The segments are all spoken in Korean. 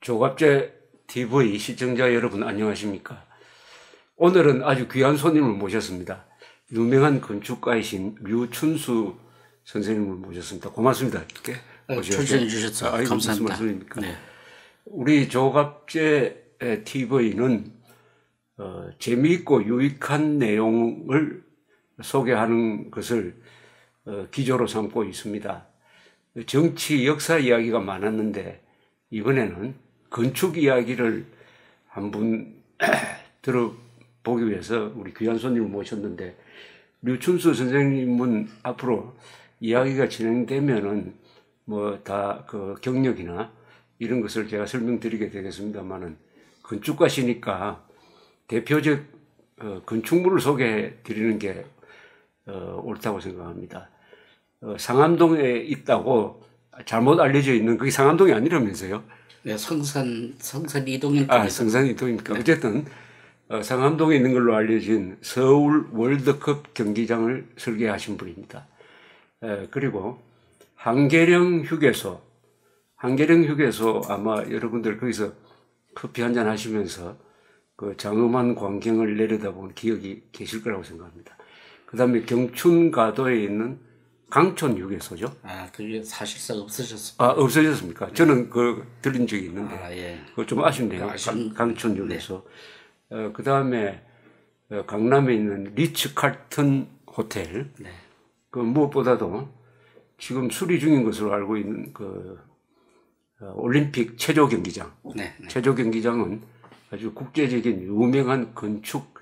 조갑제 TV 시청자 여러분 안녕하십니까? 오늘은 아주 귀한 손님을 모셨습니다. 유명한 건축가이신 류춘수 선생님을 모셨습니다. 고맙습니다. 이렇게 초청해 주셔서 감사합니다. 무슨 말씀입니까? 네. 우리 조갑제 TV는 재미있고 유익한 내용을 소개하는 것을 기조로 삼고 있습니다. 정치, 역사 이야기가 많았는데 이번에는 건축 이야기를 한번 들어보기 위해서 우리 귀한 손님을 모셨는데, 류춘수 선생님은 앞으로 이야기가 진행되면은 뭐 다 그 경력이나 이런 것을 제가 설명드리게 되겠습니다만은, 건축가시니까 대표적 건축물을 소개해 드리는 게 옳다고 생각합니다. 상암동에 있다고 잘못 알려져 있는, 그게 상암동이 아니라면서요? 네, 성산 이동입니까? 아, 성산 이동입니까? 네. 어쨌든 상암동에 있는 걸로 알려진 서울 월드컵 경기장을 설계하신 분입니다. 그리고 한계령 휴게소 아마 여러분들 거기서 커피 한잔 하시면서 그 장엄한 광경을 내려다본 기억이 계실 거라고 생각합니다. 그 다음에 경춘가도에 있는 강촌 휴게소죠. 아, 그게 사실상 없어졌습니다. 아, 없어졌습니까? 네. 저는 그 들린 적이 있는데. 아, 예. 그거 좀 아쉽네요. 강촌 휴게소. 네. 그 다음에 강남에 있는 리츠 칼튼 호텔. 네. 그 무엇보다도 지금 수리 중인 것으로 알고 있는 그 올림픽 체조 경기장. 네. 네. 체조 경기장은 아주 국제적인 유명한 건축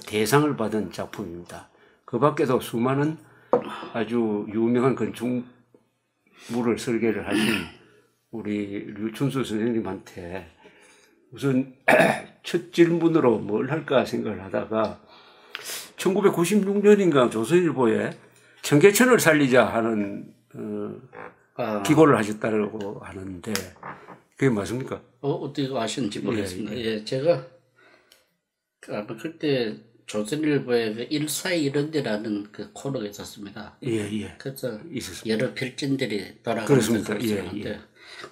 대상을 받은 작품입니다. 그 밖에도 수많은 아주 유명한 건축물을 설계를 하신 우리 류춘수 선생님한테 우선 첫 질문으로 뭘 할까 생각을 하다가 1996년인가 조선일보에 청계천을 살리자 하는 기고를 하셨다고 하는데 그게 맞습니까? 어떻게 아시는지 모르겠습니다. 예, 제가 아마 그때 조선일보에 그 일사의 이런데라는 그 코너가 있었습니다. 예. 그래서 있었습니다. 여러 필진들이 돌아가면서 그렇습니다. 예.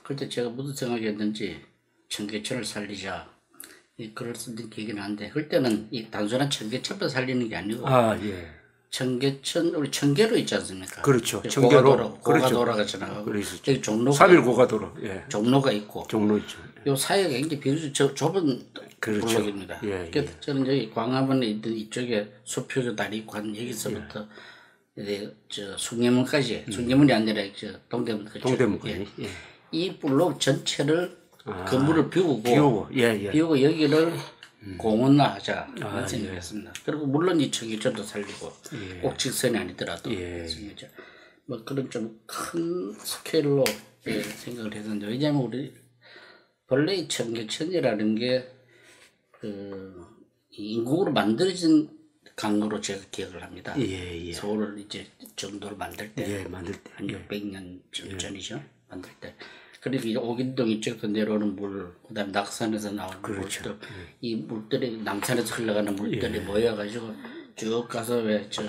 그때 제가 무슨 생각이었는지 청계천을 살리자 이 글을 쓴 기억이 나는데, 그때는 이 단순한 청계천만 살리는 게 아니고 청계천 우리 청계로 있지 않습니까? 그렇죠. 청계로 고가도로가 지나가고 여기 종로가 3일 고가도로 종로가 있고 종로 있죠. 요 사이가 굉장히 비교적 좁은 블록입니다. 그래서 저는 여기 광화문에 있던 이쪽에 수표조 다리 있고 한 여기서부터 저 숭례문까지 숭례문이 아니라 저 동대문까지 이 블록 전체를 건물을 비우고 여기를 공원화하자 이런 생각했습니다. 그리고 물론 이 청계천도 살리고 꼭 직선이 아니더라도 뭐 그런 좀 큰 스케일로 생각을 했는데, 왜냐하면 우리 본래 이 청계천이라는 게 인공으로 만들어진 강으로 제가 기억을 합니다. 서울을 이제 정도로 만들 때 한 600년 전이죠. 만들 때. 그리고 이제 오긴동 이쪽부터 내려오는 물, 그다음 낙산에서 나오는 물들, 이 물들이 남산에서 흘러가는 물들이 모여가지고 쭉 가서 왜 저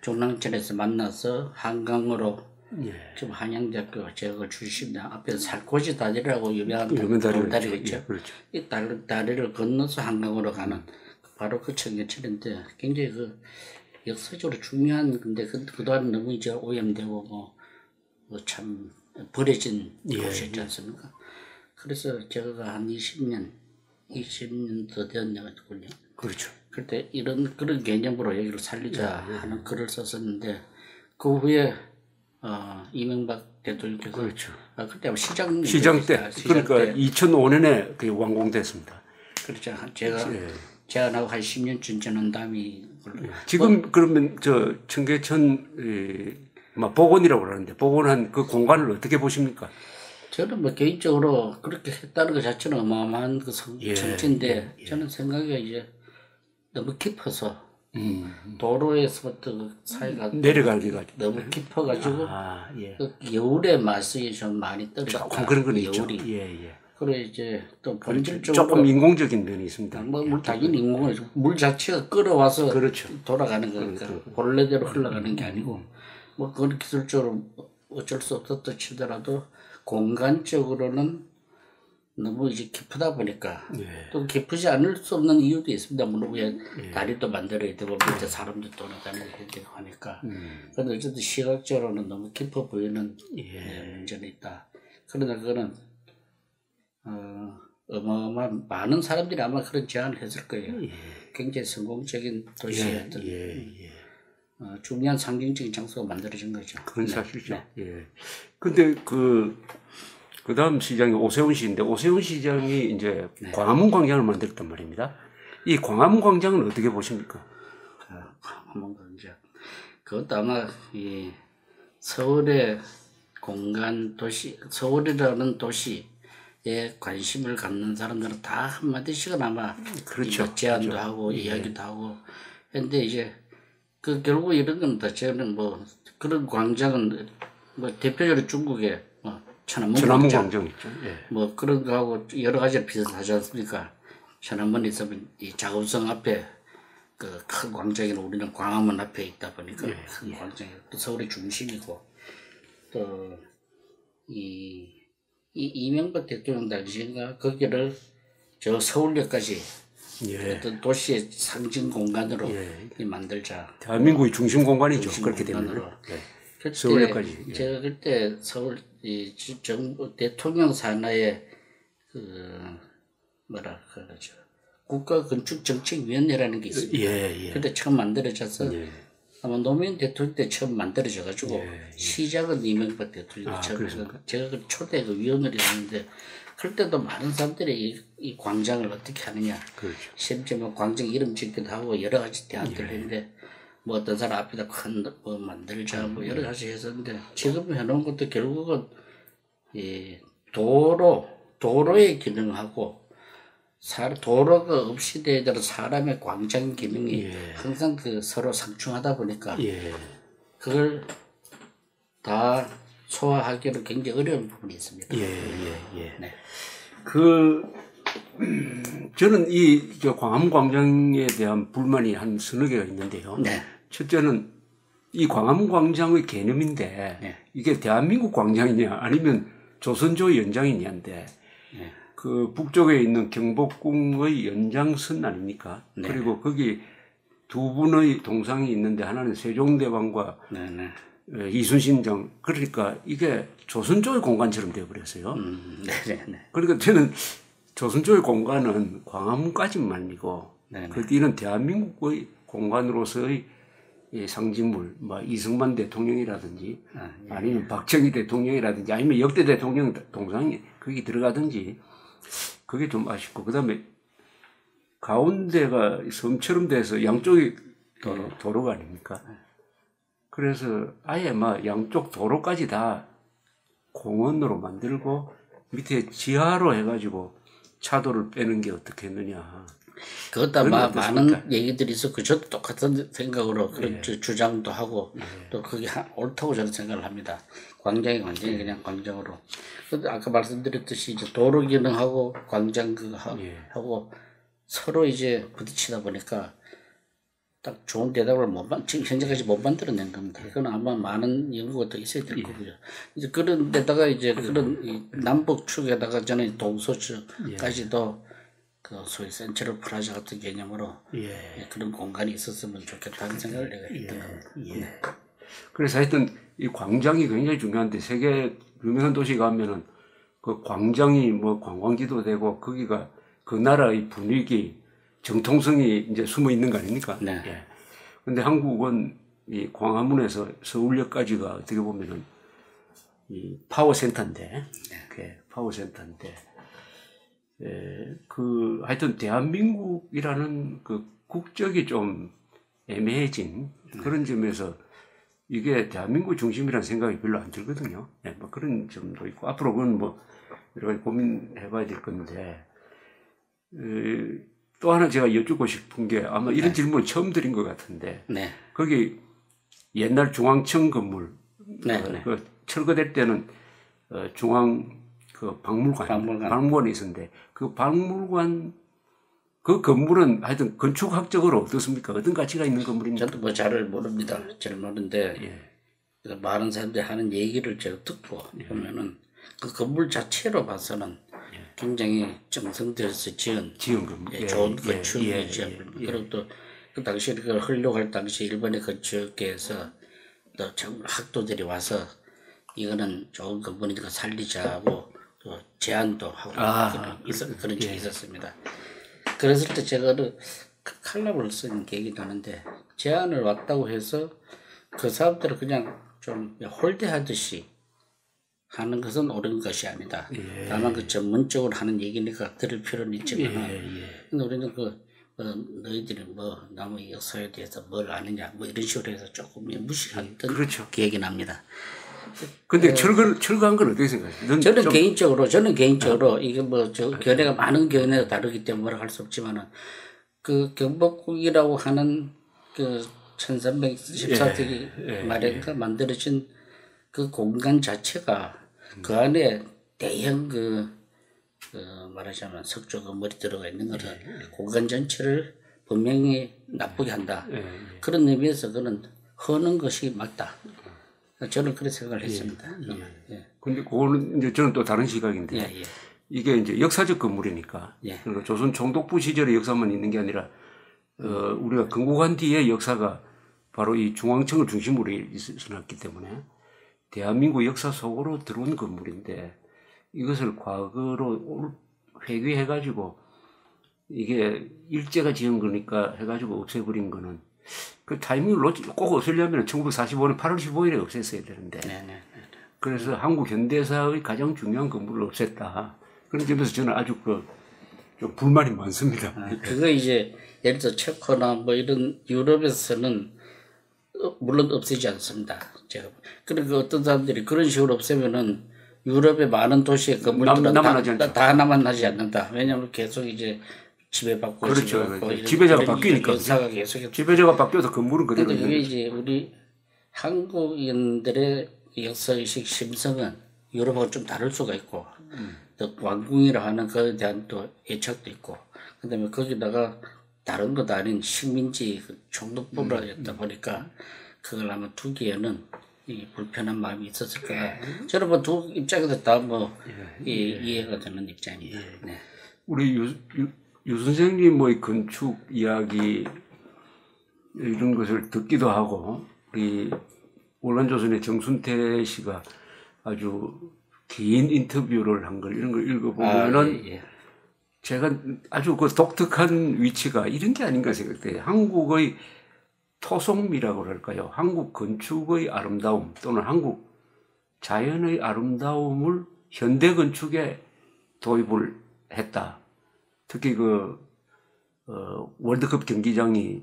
중랑천에서 만나서 한강으로 지금 한양대학교 제가 출신입니다. 앞에서 살코시 다리라고 유명한 돌다리가 있죠. 이 다리를 건너서 한강으로 가는 바로 그 청계천인데, 굉장히 그 역사적으로 중요한 건데 그동안 너무 이제 오염되고 뭐 참 버려진 곳이었지 않습니까? 그래서 제가 한 20년 더 되었군요. 그렇죠. 그때 그런 개념으로 여기를 살리자 하는 글을 썼었는데, 그 후에 이명박 대통령께서 그때 아마 시장 때 그러니까 2005년에 그게 완공됐습니다. 그렇죠. 제가 제안하고 한 10년쯤 지난 다음에 지금 그러면 저 청계천 복원이라고 그러는데, 복원한 그 공간을 어떻게 보십니까? 저는 뭐 개인적으로 그렇게 했다는 것 자체는 어마어마한 그 성취인데 저는 생각이 이제 너무 깊어서 도로에서부터 그 사이가 내려가기가 너무 깊어가지고 그 겨울의 맛이 좀 많이 떨어졌다. 그런 건 있죠. 그래 이제 또 본질적으로 조금 인공적인 면이 있습니다. 물 당연히 인공이죠. 물 자체가 끌어와서 돌아가는 거니까 본래대로 흘러가는 게 아니고, 뭐 그건 기술적으로 어쩔 수 없었다 치더라도 공간적으로는 너무 이제 깊다 보니까 또 깊지 않을 수 없는 이유도 있습니다. 물론 위에 다리도 만들어야 되고 밑에 사람도 돌아다녀야 되고 하니까. 그런데 어쨌든 시각적으로는 너무 깊어 보이는 문제는 있다. 그러나 그거는 어마어마한 많은 사람들이 아마 그런 제안을 했을 거예요. 굉장히 성공적인 도시였던 중요한 상징적인 장소가 만들어진 거죠. 그건 사실이죠. 근데 그 다음 시장이 오세훈 시인데, 오세훈 시장이 이제 광화문 광장을 만들었단 말입니다. 이 광화문 광장은 어떻게 보십니까? 광화문 광장. 그것도 아마 이 서울의 공간 도시, 서울이라는 도시에 관심을 갖는 사람들은 다 한마디씩은 아마 그렇죠. 제안도 그렇죠. 하고 이야기도 하고. 근데 이제 결국 이런 겁니다. 저는 뭐 그런 광장은 뭐 대표적으로 중국의 뭐 천안문 광장 있죠. 뭐 그런 거하고 여러 가지 비슷하지 않습니까? 천안문에 있으면 이 자금성 앞에 그 큰 광장이 우리는 광화문 앞에 있다 보니까 큰 광장이 또 서울의 중심이고 또 이 이명박 대통령 당시인가 거기를 저 서울역까지 어떤 도시의 상징 공간으로 만들자. 대한민국의 중심 공간이죠. 그렇게 되면 서울역까지. 제가 그때 서울 정부 대통령 산하의 뭐라 그러죠. 국가건축정책위원회라는 게 있습니다. 그때 처음 만들어져서 아마 노무현 대통령 때 처음 만들어져가지고 시작은 이명박 대통령이 처음 해서 제가 그 초대 위원을 했는데 그때도 많은 사람들이 이 광장을 어떻게 하느냐. 그렇죠. 심지어 뭐 광장 이름 짓기도 하고 여러 가지 대안들을 했는데 뭐 어떤 사람 앞에다 큰 뭐 만들자 뭐 여러 가지 했었는데 지금 해놓은 것도 결국은 이 도로의 기능하고 도로가 없이 되더라도 사람의 광장 기능이 항상 서로 상충하다 보니까 그걸 다 소화하기로 굉장히 어려운 부분이 있습니다. 네. 저는 이 광화문 광장에 대한 불만이 한 서너 개가 있는데요. 첫째는 이 광화문 광장의 개념인데 이게 대한민국 광장이냐 아니면 조선조 연장이냐인데 그 북쪽에 있는 경복궁의 연장선 아닙니까? 그리고 거기 두 분의 동상이 있는데 하나는 세종대왕과 이순신장 그러니까 이게 조선조의 공간처럼 되어버렸어요. 그러니까 저는 조선조의 공간은 광화문까지만이고 그 뒤는 대한민국의 공간으로서의 상징물, 뭐 이승만 대통령이라든지 아니면 박정희 대통령이라든지 아니면 역대 대통령 동상이 거기 들어가든지 그게 좀 아쉽고 그다음에 가운데가 섬처럼 돼서 양쪽이 도로가 아닙니까? 그래서 아예 막 양쪽 도로까지 다 공원으로 만들고 밑에 지하로 해가지고 차도를 빼는 게 어떻겠느냐. 그것도 아마 많은 얘기들이 있어. 저도 똑같은 생각으로 그런 주장도 하고 또 그게 옳다고 저는 생각을 합니다. 광장이 완전히 그냥 광장으로. 근데 아까 말씀드렸듯이 이제 도로 기능하고 광장 하고 서로 이제 부딪히다 보니까 딱 좋은 대답을 지금 현재까지 못 만들어낸 겁니다. 이건 아마 많은 연구가 더 있어야 될 거고요. 이제 그런 데다가 이제 그런 이 남북 축에다가 저는 동서쪽까지도 그 소위 센트럴 플라자 같은 개념으로 그런 공간이 있었으면 좋겠다는 생각을 내가 했던 겁니다. 그래서 하여튼 이 광장이 굉장히 중요한데 세계 유명한 도시 가면은 그 광장이 뭐 관광지도 되고 거기가 그 나라의 분위기 정통성이 이제 숨어 있는 거 아닙니까? 근데 한국은 이 광화문에서 서울역까지가 어떻게 보면은 이 파워센터인데, 파워센터인데, 하여튼 대한민국이라는 그 국적이 좀 애매해진 그런 점에서 이게 대한민국 중심이라는 생각이 별로 안 들거든요. 뭐 그런 점도 있고, 앞으로 그건 뭐 여러 가지 고민해 봐야 될 건데, 또 하나 제가 여쭙고 싶은 게 아마 이런 질문을 처음 드린 것 같은데, 거기 옛날 중앙청 건물, 그 철거될 때는 중앙 그 박물관이 있었는데 그 박물관 그 건물은 하여튼 건축학적으로 어떻습니까? 어떤 가치가 있는 건물입니까? 저도 뭐 잘 모릅니다. 잘 모르는데 많은 사람들이 하는 얘기를 제가 듣고 보면은 그 건물 자체로 봐서는 굉장히 정성들여서 지은 건물, 좋은 건축이 지은 그리고 또 그 당시에 그걸 흘려갈 당시 일본의 건축계에서 또 학도들이 와서 이거는 좋은 건물이니까 살리자고 또 제안도 하고 그런 적이 있었습니다. 그랬을 때 제가 칼럼을 쓴 계획이 나는데 제안을 왔다고 해서 그 사람들은 그냥 좀 홀대하듯이 하는 것은 옳은 것이 아니다. 다만 그 전문적으로 하는 얘기니까 들을 필요는 있지만 근데 우리는 너희들이 뭐 나무 역사에 대해서 뭘 아느냐 뭐 이런 식으로 해서 조금 무시했던 기억이 납니다. 근데 철거한 건 어떻게 생각하세요? 저는 개인적으로 이게 뭐 견해가 많은 견해가 다르기 때문에 뭐라 할 수 없지만은 그 경복궁이라고 하는 그 1314세기 말인가 만들어진 그 공간 자체가 그 안에 대형 말하자면 석조 건물이 들어가 있는 것은 공간 전체를 분명히 나쁘게 한다. 그런 의미에서 그는 허는 것이 맞다. 저는 그렇게 생각을 했습니다. 근데 그거는 이제 저는 또 다른 시각인데 이게 이제 역사적 건물이니까 그러니까 조선 총독부 시절의 역사만 있는 게 아니라 우리가 건국한 뒤에 역사가 바로 이 중앙청을 중심으로 있었기 때문에 대한민국 역사 속으로 들어온 건물인데 이것을 과거로 회귀해가지고 이게 일제가 지은 거니까 해가지고 없애버린 거는 그 타이밍을 꼭 없애려면 1945년 8월 15일에 없앴어야 되는데 그래서 한국 현대사의 가장 중요한 건물을 없앴다. 그런 점에서 저는 아주 좀 불만이 많습니다. 그거 이제 예를 들어 체코나 뭐 이런 유럽에서는 물론 없애지 않습니다. 제가 그러니까 어떤 사람들이 그런 식으로 없애면은 유럽의 많은 도시의 건물들은 다 남아나지 않는다. 왜냐하면 계속 이제 지배받고 지배자가 바뀌니까 역사가 계속 지배자가 바뀌어서 건물은 그대로. 그런데 그게 이제 우리 한국인들의 역사의식 심성은 유럽하고 좀 다를 수가 있고 또 왕궁이라 하는 것에 대한 또 애착도 있고 그다음에 거기다가 다른 것 아닌 식민지 총독부라였다 보니까 그걸 아마 두기에는 이 불편한 마음이 있었을 거다. 저는 뭐 두 입장에서 다 이해가 되는 입장이에요. 우리 유 선생님의 건축 이야기 이런 것을 듣기도 하고 우리 월간조선의 정순태 씨가 아주 긴 인터뷰를 한 걸 이런 걸 읽어보면은 제가 아주 그 독특한 위치가 이런 게 아닌가 생각돼요. 한국의 토속미라고 할까요? 한국 건축의 아름다움 또는 한국 자연의 아름다움을 현대 건축에 도입을 했다. 특히 월드컵 경기장이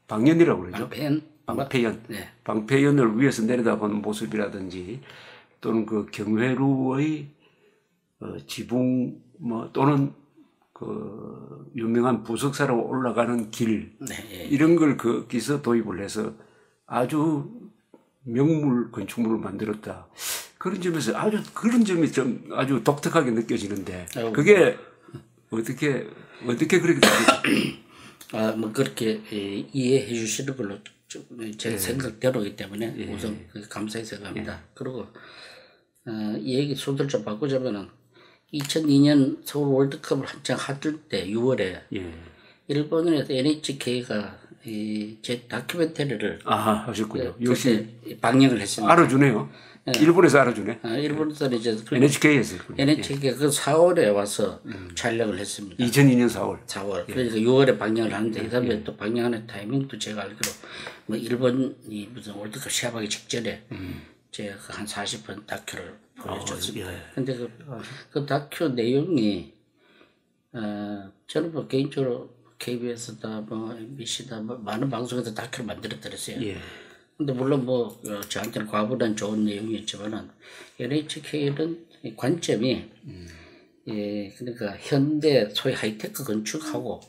방연이라고 그러죠. 방패연을 위에서 내려다보는 모습이라든지 또는 그 경회루의 지붕 또는 그 유명한 부석사로 올라가는 길 이런 걸 거기서 도입을 해서 아주 명물 건축물을 만들었다. 그런 점에서 그런 점이 좀 아주 독특하게 느껴지는데 그게 어떻게 그렇게 됩니까? 뭐 그렇게 이해해 주시는 걸로 제 생각대로이기 때문에 우선 감사히 생각합니다. 그리고 이 얘기 순서를 좀 바꾸자면은 2002년 서울 월드컵을 한창 하던 때 6월에 일본에서 NHK가 제 다큐멘터리를 하셨군요. 역시 방영을 했습니다. 알아주네요. 일본에서 알아주네. 일본에서 이제 NHK에서 NHK가 그 4월에 와서 촬영을 했습니다. 2002년 4월. 그러니까 6월에 방영을 하는데 그다음에 또 방영하는 타이밍도 제가 알기로 뭐 일본이 무슨 월드컵 시합하기 직전에 제가 한 40분 다큐를 보여줬습니다. 근데 그 다큐 내용이 저는 뭐 개인적으로 KBS다 뭐 MBC다 뭐 많은 방송에서 다큐를 만들었더랬어요. 근데 물론 뭐 저한테는 과분한 좋은 내용이었지만은 NHK는 관점이 그러니까 현대 소위 하이테크 건축하고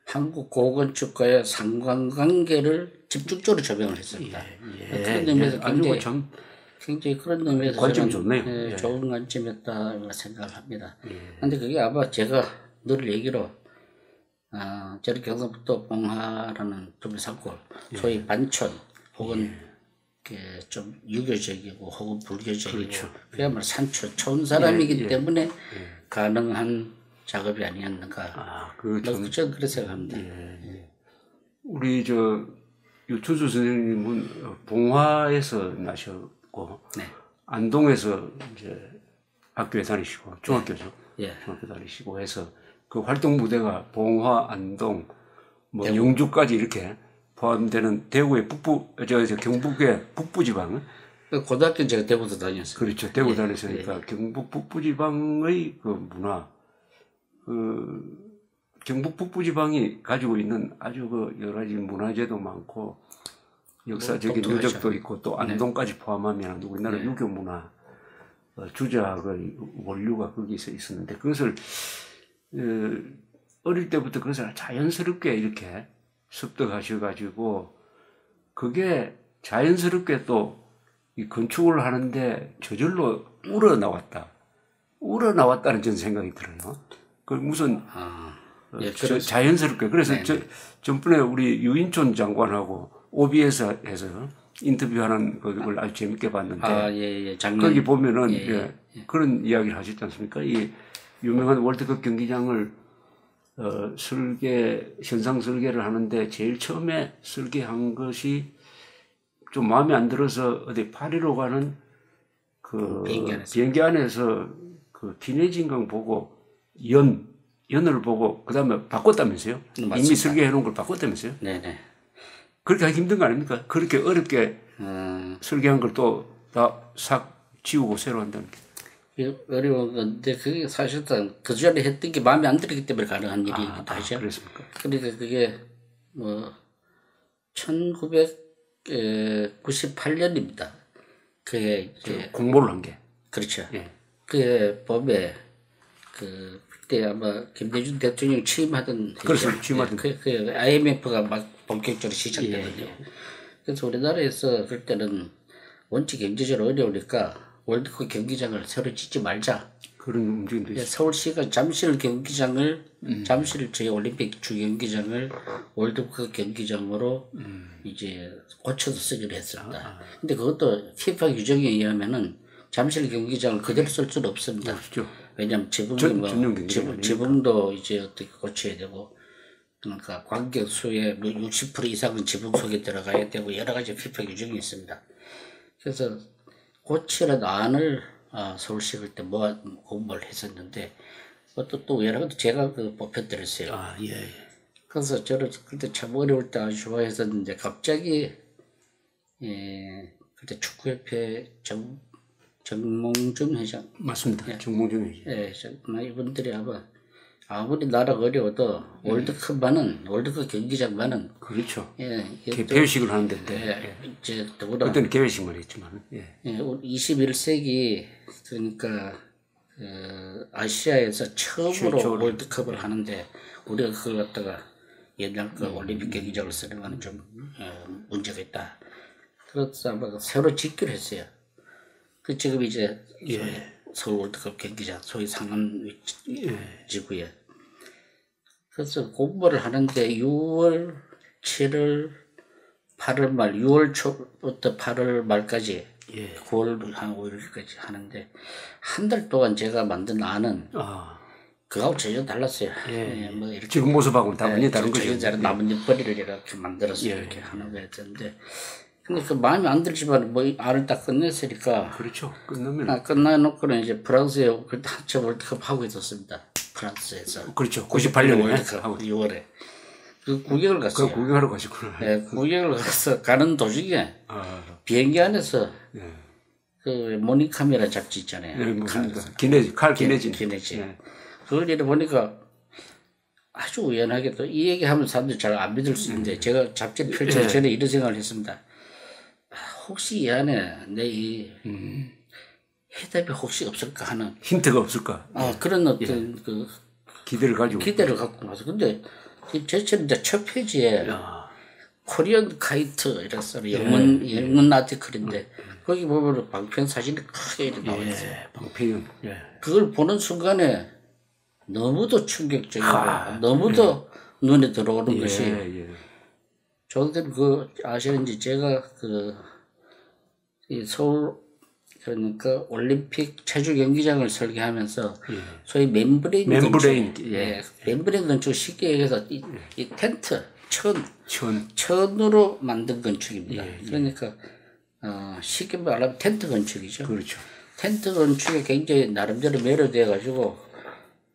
한국 고건축과의 상관관계를 집중적으로 조명을 했습니다. 그런 의미에서 굉장히 그런 의미에서 관점이 좋네요. 좋은 관점이었다 생각을 합니다. 그런데 그게 아마 제가 늘 얘기로 저는 경상북도 봉하라는 도비 산골 소위 반촌 혹은 좀 유교적이고 혹은 불교적이고 그렇죠. 그야말로 산초 촌 사람이기 때문에 가능한 작업이 아니었는가. 저는 그렇게 생각합니다. 우리 유춘수 선생님은 봉화에서 나셨고 안동에서 이제 학교에 다니시고 중학교죠. 중학교 다니시고 해서 그 활동 무대가 봉화, 안동, 뭐 영주까지 이렇게 포함되는 대구의 경북의 북부지방. 고등학교 제가 대구도 다녔어요. 그렇죠. 대구 다녔으니까 경북 북부지방의 그 문화, 경북 북부지방이 가지고 있는 아주 여러 가지 문화재도 많고 역사적인 유적도 있고 또 안동까지 포함하면 우리나라 유교 문화, 주작의 원류가 거기서 있었는데 그것을 어릴 때부터 그것을 자연스럽게 이렇게 습득하셔가지고 그게 자연스럽게 또 이 건축을 하는데 저절로 우러나왔다는 저는 생각이 들어요. 그 무슨 자연스럽게 그래서 전번에 우리 유인촌 장관하고 OBS에서 인터뷰하는 그걸 아주 재밌게 봤는데 거기 보면은 그런 이야기를 하셨지 않습니까? 이 유명한 월드컵 경기장을 현상 설계를 하는데 제일 처음에 설계한 것이 좀 마음에 안 들어서 어디 파리로 가는 비행기 안에서 그 기내진강 보고 연을 보고 그 다음에 바꿨다면서요? 이미 설계해 놓은 걸 바꿨다면서요? 네네. 그렇게 하기 힘든 거 아닙니까? 그렇게 어렵게 설계한 걸 또 다 싹 지우고 새로 한다는 게. 어려운 건데 그게 사실상 그 전에 했던 게 마음에 안 들기 때문에 가능한 일이기도 하죠. 그렇습니까? 그러니까 그게 1998년입니다. 그게 이제 공모를 한 게. 그렇죠. 그 봄에 그때 아마 김대중 대통령 취임하던 그렇죠. 취임하던 그 IMF가 막 본격적으로 시작되거든요. 그래서 우리나라에서 그럴 때는 원체 경제적으로 어려우니까 월드컵 경기장을 새로 짓지 말자. 그런 움직임도 있어요. 서울시가 잠실 경기장을 잠실 올림픽 주경기장을 월드컵 경기장으로 이제 고쳐서 쓰기로 했습니다. 근데 그것도 FIFA 규정에 의하면은 잠실 경기장을 그대로 쓸 수는 없습니다. 왜냐하면 지붕도 이제 어떻게 고쳐야 되고 그러니까 관객 수의 60% 이상은 지붕 속에 들어가야 되고 여러 가지 FIFA 규정이 있습니다. 그래서 고치는 안을 서울시 그때 공부를 했었는데 또 여러 가지 제가 뽑혀드렸어요. 그래서 저는 그때 참 어려울 때 아주 좋아했었는데 갑자기 그때 축구협회 정몽준 회장 맞습니다. 정몽준 회장. 이분들이 아무리 나라가 어려워도 월드컵 경기장만은 그렇죠. 개회식을 하는 데인데 그때는 개회식만 했지만 21세기 그러니까 아시아에서 처음으로 월드컵을 하는데 우리가 그걸 갖다가 옛날 올림픽 경기장을 쓰는 건 좀 문제가 있다. 그래서 아마 새로 짓기로 했어요. 지금 이제 서울 월드컵 경기장 소위 상암 지구에 그래서 공부를 하는데 6월 7월 8월 말 6월 초부터 8월 말까지 9월 한 5일까지 하는데 한 달 동안 제가 만든 안은 그거하고 전혀 달랐어요. 뭐 이렇게 지금 모습하고는 완전히 다른 거죠. 나뭇잎벌이를 이렇게 만들어서 이렇게 하는 거였는데 근데 그 마음에 안 들지만 뭐 안을 딱 끝냈으니까 그렇죠. 끝나면 끝나놓고는 이제 프랑스에 그때 한참 월드컵 하고 있었습니다. 프랑스에서 그렇죠. 98년에 월드컵 6월에 그 구경을 갔어요. 구경하러 가셨구나. 구경을 가서 가는 도중에 비행기 안에서 그 모니카메라 잡지 있잖아요. 칼 기내진. 그걸 이래 보니까 아주 우연하게 또 이 얘기하면 사람들이 잘 안 믿을 수 있는데 제가 잡지를 펼치기 전에 이런 생각을 했습니다. 혹시 이 안에 내 이 해답이 혹시 없을까 하는 힌트가 없을까? 그런 어떤 그 기대를 갖고 가서 근데 제처럼 이제 첫 페이지에 코리안 카이트 이래서 영문 아티클인데 거기 보면 방편 사진이 크게 이렇게 나와 있어요. 방편. 그걸 보는 순간에 너무도 충격적이고 너무도 눈에 들어오는 것이 저들 아시는지 제가 이 서울 그러니까 올림픽 체조 경기장을 설계하면서 소위 멤브레인 건축 쉽게 얘기해서 이 텐트 천으로 만든 건축입니다. 그러니까 쉽게 말하면 텐트 건축이죠. 그렇죠. 텐트 건축에 굉장히 나름대로 매료돼 가지고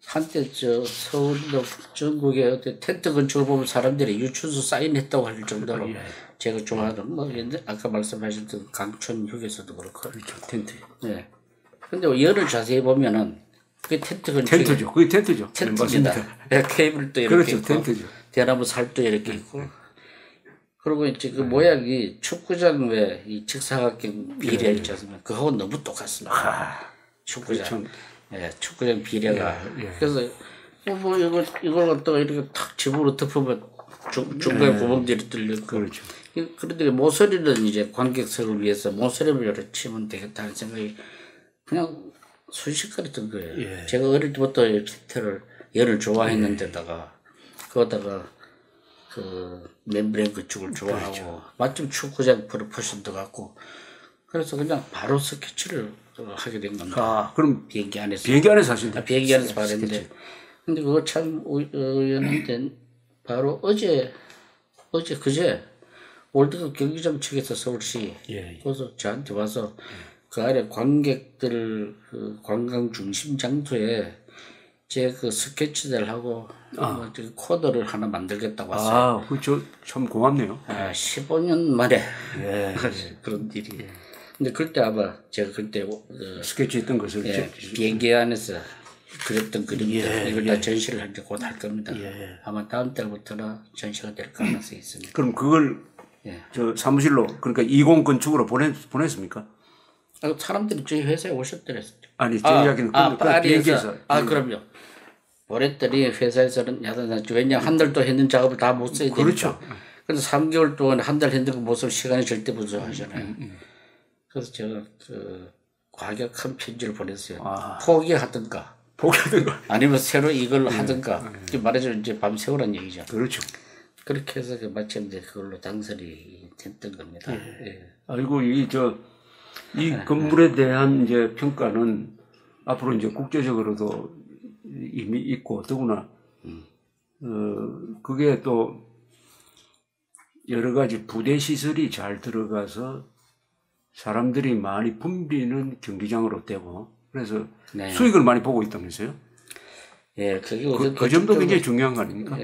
한때 서울도 전국에 어떤 텐트 건축을 보면 사람들이 유추수 사인했다고 할 정도로 제가 좋아하는 아까 말씀하셨던 강촌 휴게소도 그렇고. 그렇죠. 텐트. 네. 근데 열을 자세히 보면은 그게 텐트 건축. 텐트죠. 그게 텐트죠. 텐트입니다. 케이블도 이렇게 그렇죠. 있고. 텐트죠. 대나무 살도 이렇게 있고. 그리고 이제 그 모양이 축구장 왜 이 직사각형 비례 있지 않습니까? 그하고 너무 똑같습니다. 축구장. 예, 축구장 비례가. 그래서 뭐 이걸 갖다가 이렇게 탁 집으로 덮으면 중간에 구멍들이 뚫렸고. 그렇죠. 그런데 모서리는 이제 관객석을 위해서 모서리를 이렇게 치면 되겠다는 생각이 그냥 순식간에 든 거예요. 제가 어릴 때부터 열을 좋아했는데다가 거기다가 그 멤브레인 건축을 좋아하고 마침 축구장 프로포션도 갖고 그래서 그냥 바로 스케치를 하게 된 겁니다. 그럼 비행기 안에서 하신다. 비행기 안에서 바로 했는데 근데 그거 참 우연한데 바로 그제 월드컵 경기장 측에서 서울시 그래서 저한테 와서 그 아래 관객들 그 관광 중심 장소에 제 그 스케치들 하고 코드를 하나 만들겠다고 왔어요. 그렇죠. 참 고맙네요. 15년 만에 그런 일이. 근데 그때 아마 제가 그때 스케치했던 것을 비행기 안에서 그렸던 그림들 이걸 다 전시를 할 때 곧 할 겁니다. 아마 다음 달부터나 전시가 될 가능성이 있습니다. 그럼 그걸 저 사무실로 그러니까 20 건축으로 보냈습니까? 사람들이 저희 회사에 오셨더랬어요. 아니 제 이야기는 비행기에서. 그럼요. 보냈더니 회사에서는 야단났죠. 왜냐하면 한 달 또 했는 작업을 다 못 써야 되니까. 그렇죠. 그래서 3개월 동안 한 달 했는 거 못 쓰면 시간이 절대 부족하잖아요. 그래서 제가 그 과격한 편지를 보냈어요. 포기하든가 아니면 새로 이걸 하든가. 말하자면 이제 밤새우란 얘기죠. 그렇죠. 그렇게 해서 마침 이제 그걸로 당선이 됐던 겁니다. 아이고 이 건물에 대한 이제 평가는 앞으로 이제 국제적으로도 이미 있고 더구나 그게 또 여러 가지 부대 시설이 잘 들어가서 사람들이 많이 붐비는 경기장으로 되고 그래서 수익을 많이 보고 있다면서요? 그게 그 점도 굉장히 중요한 거 아닙니까?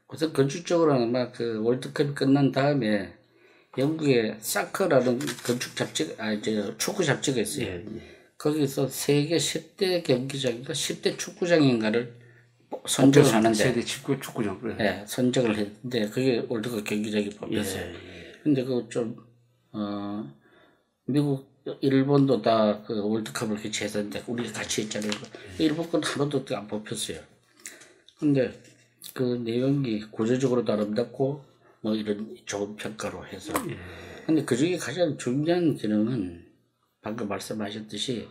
우선 건축적으로는 아마 그 월드컵이 끝난 다음에 영국에 사커라는 건축 잡지가 축구 잡지가 있어요. 거기서 세계 10대 경기장인가 10대 축구장인가를 선정을 하는데 세대 축구장 선정을 했는데 그게 월드컵 경기장이 뽑혔어요. 근데 그거 좀 미국 일본도 다 그 월드컵을 개최했는데 우리가 같이 했잖아요. 일본 건 하나도 안 뽑혔어요. 근데 그 내용이 구조적으로도 아름답고 뭐 이런 좋은 평가로 해서. 근데 그 중에 가장 중요한 기능은 방금 말씀하셨듯이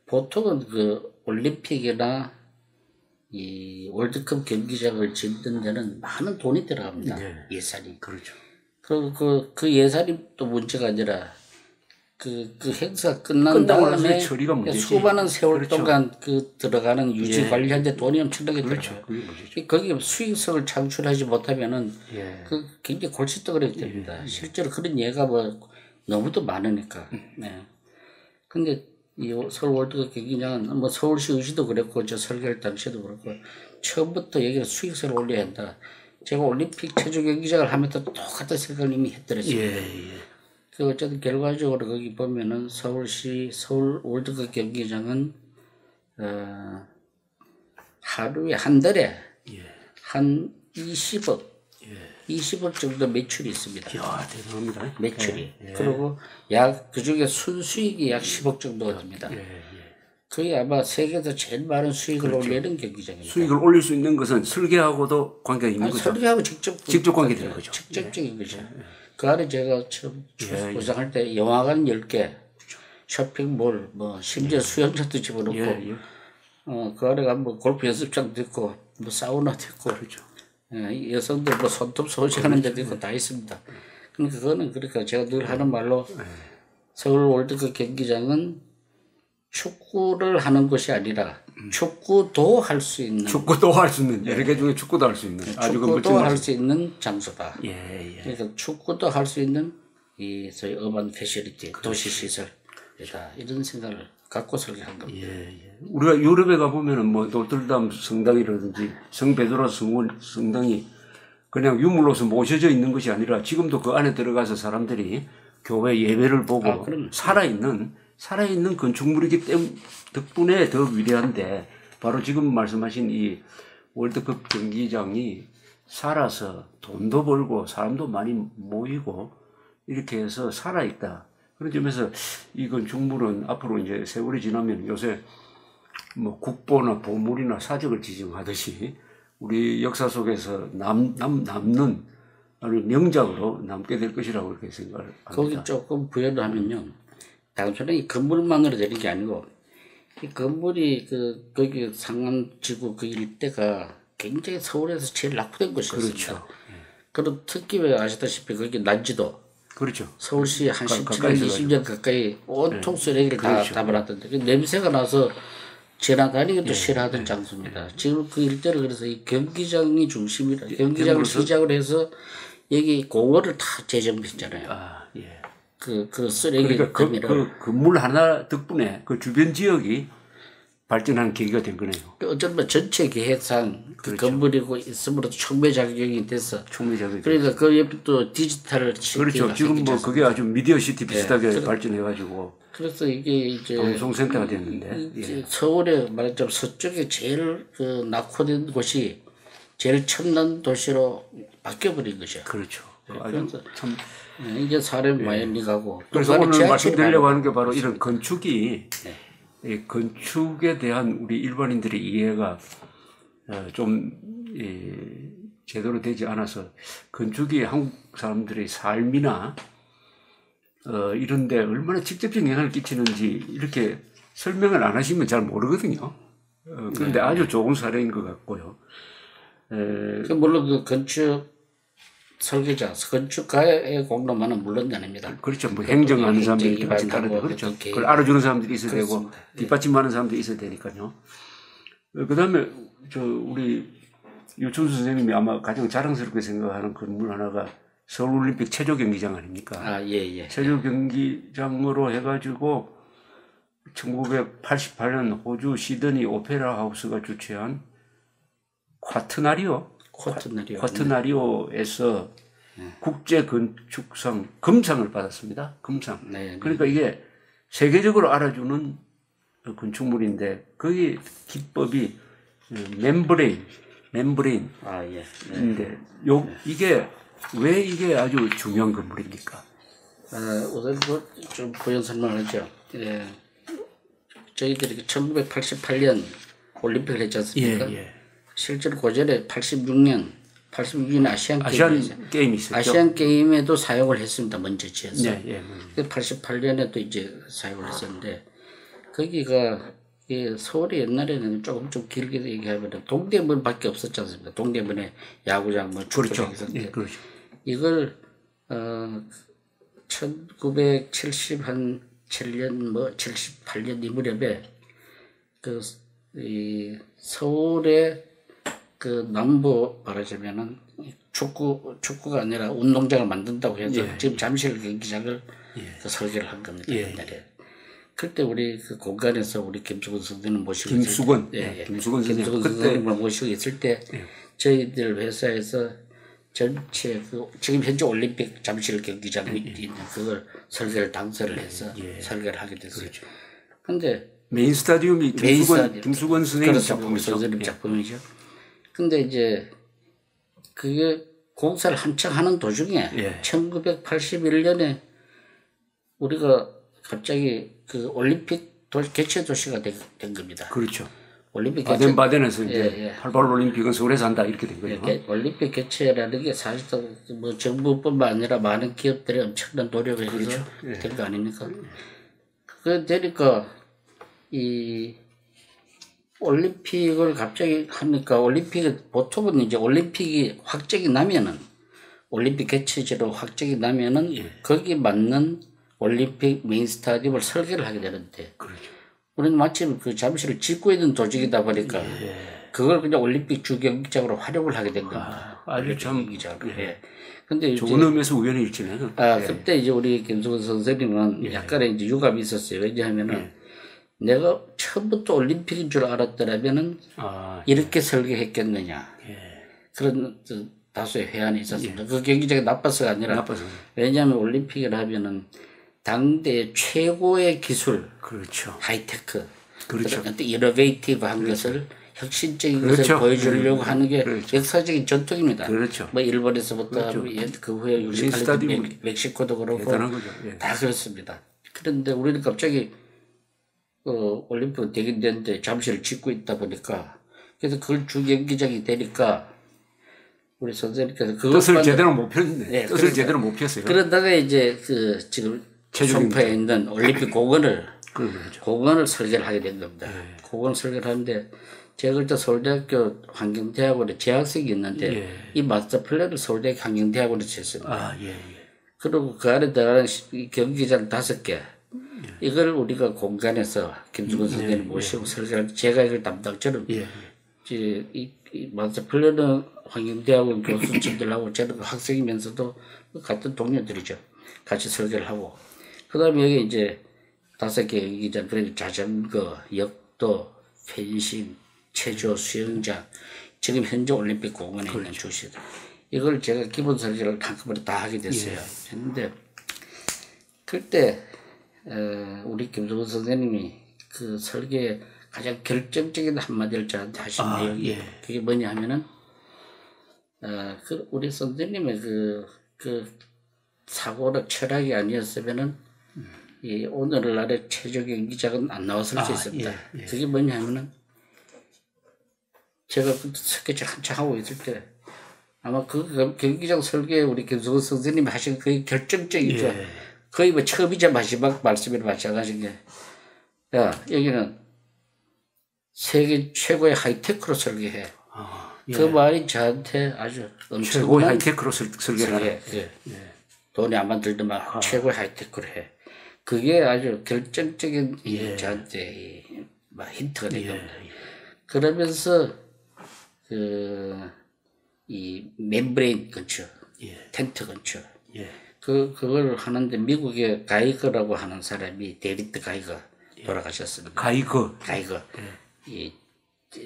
보통은 그 올림픽이나 이 월드컵 경기장을 짓는 데는 많은 돈이 들어갑니다. 예산이. 그렇죠. 그리고 그 예산이 또 문제가 아니라 그 행사 끝난 다음에 수많은 세월 동안 그 들어가는 유지 관리하는데 돈이 엄청나게 들어가요. 거기에 수익성을 창출하지 못하면은 그 굉장히 골칫덩어리가 됩니다. 실제로 그런 예가 뭐 너무도 많으니까. 근데 이 서울 월드컵 경기장은 뭐 서울시 의지도 그랬고 저 설계할 당시에도 그렇고 처음부터 여기가 수익성을 올려야 한다. 제가 올림픽 체조 경기장을 하면서 똑같은 생각을 이미 했더랬어요. 그 어쨌든 결과적으로 거기 보면은 서울시 서울 월드컵 경기장은 하루에 한 달에 한 20억 정도 매출이 있습니다. 대단합니다. 매출이. 그리고 약 그중에 순수익이 약 10억 정도가 됩니다. 그게 아마 세계에서 제일 많은 수익을 올리는 경기장입니다. 수익을 올릴 수 있는 것은 설계하고도 관계가 있는 거죠. 설계하고 직접 관계되는 거죠. 직접적인 거죠. 그 안에 제가 처음 구상할 때 영화관 10개, 쇼핑몰, 뭐 심지어 수영장도 집어넣고, 그 안에 가면 뭐 골프 연습장도 있고, 뭐 사우나도 있고, 여성들 뭐 손톱 소지하는 데도 있고 다 있습니다. 그러니까 그거는 그러니까 제가 늘 하는 말로 서울 월드컵 경기장은 축구를 하는 것이 아니라 축구도 할 수 있는 여러 개 중에 축구도 할 수 있는 축구도 할 수 있는 장소다. 예. 그러니까 축구도 할 수 있는 이 저희 어반 패시리티 도시 시설이다 이런 생각을 갖고 설계한 겁니다. 예. 우리가 유럽에 가 보면은 뭐 노트르담 성당이라든지 성베드로 성당이 그냥 유물로서 모셔져 있는 것이 아니라 지금도 그 안에 들어가서 사람들이 교회 예배를 보고 살아있는 건축물이기 덕분에 더 위대한데 바로 지금 말씀하신 이 월드컵 경기장이 살아서 돈도 벌고 사람도 많이 모이고 이렇게 해서 살아있다. 그런 점에서 이 건축물은 앞으로 이제 세월이 지나면 요새 뭐 국보나 보물이나 사적을 지정하듯이 우리 역사 속에서 남는 아주 명작으로 남게 될 것이라고 그렇게 생각을 합니다. 거기 조금 부여를 하면요. 단순히 이 건물만으로 되는 게 아니고 이 건물이 거기 상암지구 그 일대가 굉장히 서울에서 제일 낙후된 곳이었습니다. 그렇죠. 그리고 특히 왜 아시다시피 거기 난지도 그렇죠. 서울시 한 17년, 20년 가까이 온통 쓰레기를 다 버렸던데 그 냄새가 나서 지나다니기도 싫어하던 장소입니다. 지금 그 일대를 그래서 이 경기장이 중심이라 경기장을 시작을 해서 여기 공원을 다 재정비했잖아요. 그 쓰레기 그러니까 그 건물 하나 덕분에 그 주변 지역이 발전하는 계기가 된 거네요. 어쩌면 전체 계획상 그 건물이고 있음으로도 촉매작용이 돼서 그러니까 그 옆에 또 디지털 그렇죠. 지금 뭐 그게 아주 미디어 시티 비슷하게 발전해가지고 그래서 이게 이제 방송센터가 됐는데 서울의 말하자면 서쪽에 제일 그 낙후된 곳이 제일 첨단 도시로 바뀌어버린 것이죠. 그렇죠. 그래서 참 이제 사람이 많이 가고 그래서 오늘 말씀드리려고 하는 게 바로 이런 건축이 건축에 대한 우리 일반인들의 이해가 좀 제대로 되지 않아서 건축이 한국 사람들의 삶이나 이런데 얼마나 직접적인 영향을 끼치는지 이렇게 설명을 안 하시면 잘 모르거든요. 그런데 아주 좋은 사례인 것 같고요. 물론 그 건축 설계자, 건축가의 공로만은 물론 아닙니다. 그렇죠. 뭐 행정하는 사람들이 같이 따르고 그렇죠. 그걸 알아주는 사람들이 있어야 되고 뒷받침하는 사람들이 있어야 되니까요. 그다음에 우리 유춘수 선생님이 아마 가장 자랑스럽게 생각하는 건물 하나가 서울올림픽 체조경기장 아닙니까? 체조경기장으로 해가지고 1988년 호주 시드니 오페라 하우스가 주최한 쿼트나리오에서 국제 건축상 금상을 받았습니다. 금상. 그러니까 이게 세계적으로 알아주는 건축물인데 거기 기법이 멤브레인. 인데 이게 왜 이게 아주 중요한 건물입니까? 우선 좀 부연 설명하죠. 저희들이 1988년 올림픽을 했지 않습니까? 실제로 그 전에 86년 아시안 게임이 있었죠. 아시안 게임에도 사용을 했습니다. 먼저 지어서. 88년에도 이제 사용을 했었는데 거기가 서울이 옛날에는 조금 좀 길게 얘기하면 동대문밖에 없었지 않습니까? 동대문에 야구장 축구장 있었는데 이걸 1977년 78년 이 무렵에 서울의 그 남부 말하자면은 축구가 아니라 운동장을 만든다고 해서 지금 잠실 경기장을 설계를 한 겁니다. 옛날에. 그때 우리 그 공간에서 우리 김수건 선생님 모시고 김수건 선생님을 모시고 있을 때 저희들 회사에서 전체 지금 현재 올림픽 잠실 경기장이 있는 그걸 설계를 당선을 해서 설계를 하게 됐어요. 근데 메인 스타디움이 김수건 선생님 작품이죠. 근데 이제 그게 공사를 한창 하는 도중에 1981년에 우리가 갑자기 그 올림픽 개최 도시가 된 겁니다. 그렇죠. 올림픽 바덴에서 이제 88 올림픽은 서울에서 한다 이렇게 된 거죠. 올림픽 개최라는 게 사실상 뭐 정부뿐만 아니라 많은 기업들이 엄청난 노력을 해서 된 거 아닙니까? 그게 되니까 이 올림픽을 갑자기 하니까 보통은 이제 올림픽이 확정이 나면은 올림픽 개최지로 확정이 나면은 거기 맞는 올림픽 메인 스타디움을 설계를 하게 되는데 그렇죠. 우리는 마침 그 잠실을 짓고 있는 조직이다 보니까 그걸 그냥 올림픽 주경기장으로 활용을 하게 된 겁니다. 아주 참 예. 근데 좋은 의미에서 우연히 일치네. 그때 이제 우리 김수근 선생님은 약간의 이제 유감이 있었어요. 왜냐하면은 내가 처음부터 올림픽인 줄 알았더라면은 이렇게 설계했겠느냐. 그런 다수의 회한이 있었습니다. 그 경기장이 나빠서가 아니라 왜냐하면 올림픽을 하면은 당대 최고의 기술, 그렇죠. 하이테크, 그렇죠. 이노베이티브한 것을 혁신적인 것을 보여주려고 하는 게 역사적인 전통입니다. 그렇죠. 뭐 일본에서부터 그 후에 68년 멕시코도 그렇고 다 그렇습니다. 그런데 우리는 갑자기 올림픽 되긴 되는데 잠실을 짓고 있다 보니까 그래서 그걸 주경기장이 되니까 우리 선생님께서 뜻을 제대로 못 폈네. 뜻을 제대로 못 폈어요. 그러다가 이제 그 지금 송파에 있는 올림픽 공원을 설계를 하게 된 겁니다. 공원 설계를 하는데 제가 그때 서울대학교 환경대학원에 재학생이 있는데 이 마스터 플랜을 서울대학교 환경대학원에서 했습니다. 그리고 그 안에 들어가는 경기장 5개 이걸 우리가 공간에서 김수근 선생님 모시고 설계할 제가 이걸 담당처럼 이 마스터 플랜은 환경대학원 교수님들하고 저는 학생이면서도 같은 동료들이죠. 같이 설계를 하고 그 다음에 여기 이제 5개 경기장 그리고 자전거, 역도, 펜싱, 체조, 수영장 지금 현재 올림픽 공원에 있는 주시들 이걸 제가 기본 설계를 한꺼번에 다 하게 됐어요. 했는데 그때 우리 김수근 선생님이 그 설계에 가장 결정적인 한마디를 저한테 하신 내용이 그게 뭐냐 하면은 그 우리 선생님의 그 사고나 철학이 아니었으면은 이 오늘날의 체조 경기장은 안 나왔을 수 있습니다. 그게 뭐냐 하면은 제가 스케치 한참 하고 있을 때 아마 그 경기장 설계에 우리 김수근 선생님이 하신 거의 결정적이죠. 거의 뭐 처음이자 마지막 말씀이라 마찬가지인 게 야 여기는 세계 최고의 하이테크로 설계해. 그 말이 저한테 아주 엄청난 최고의 하이테크로 설계를 돈이 안 들더만 최고의 하이테크로 해. 그게 아주 결정적인 저한테 힌트가 된 겁니다. 그러면서 이 멤브레인 근처, 텐트 근처 그걸 하는데 미국의 가이거라고 하는 사람이 데이비드 가이거 돌아가셨습니다. 가이거. 이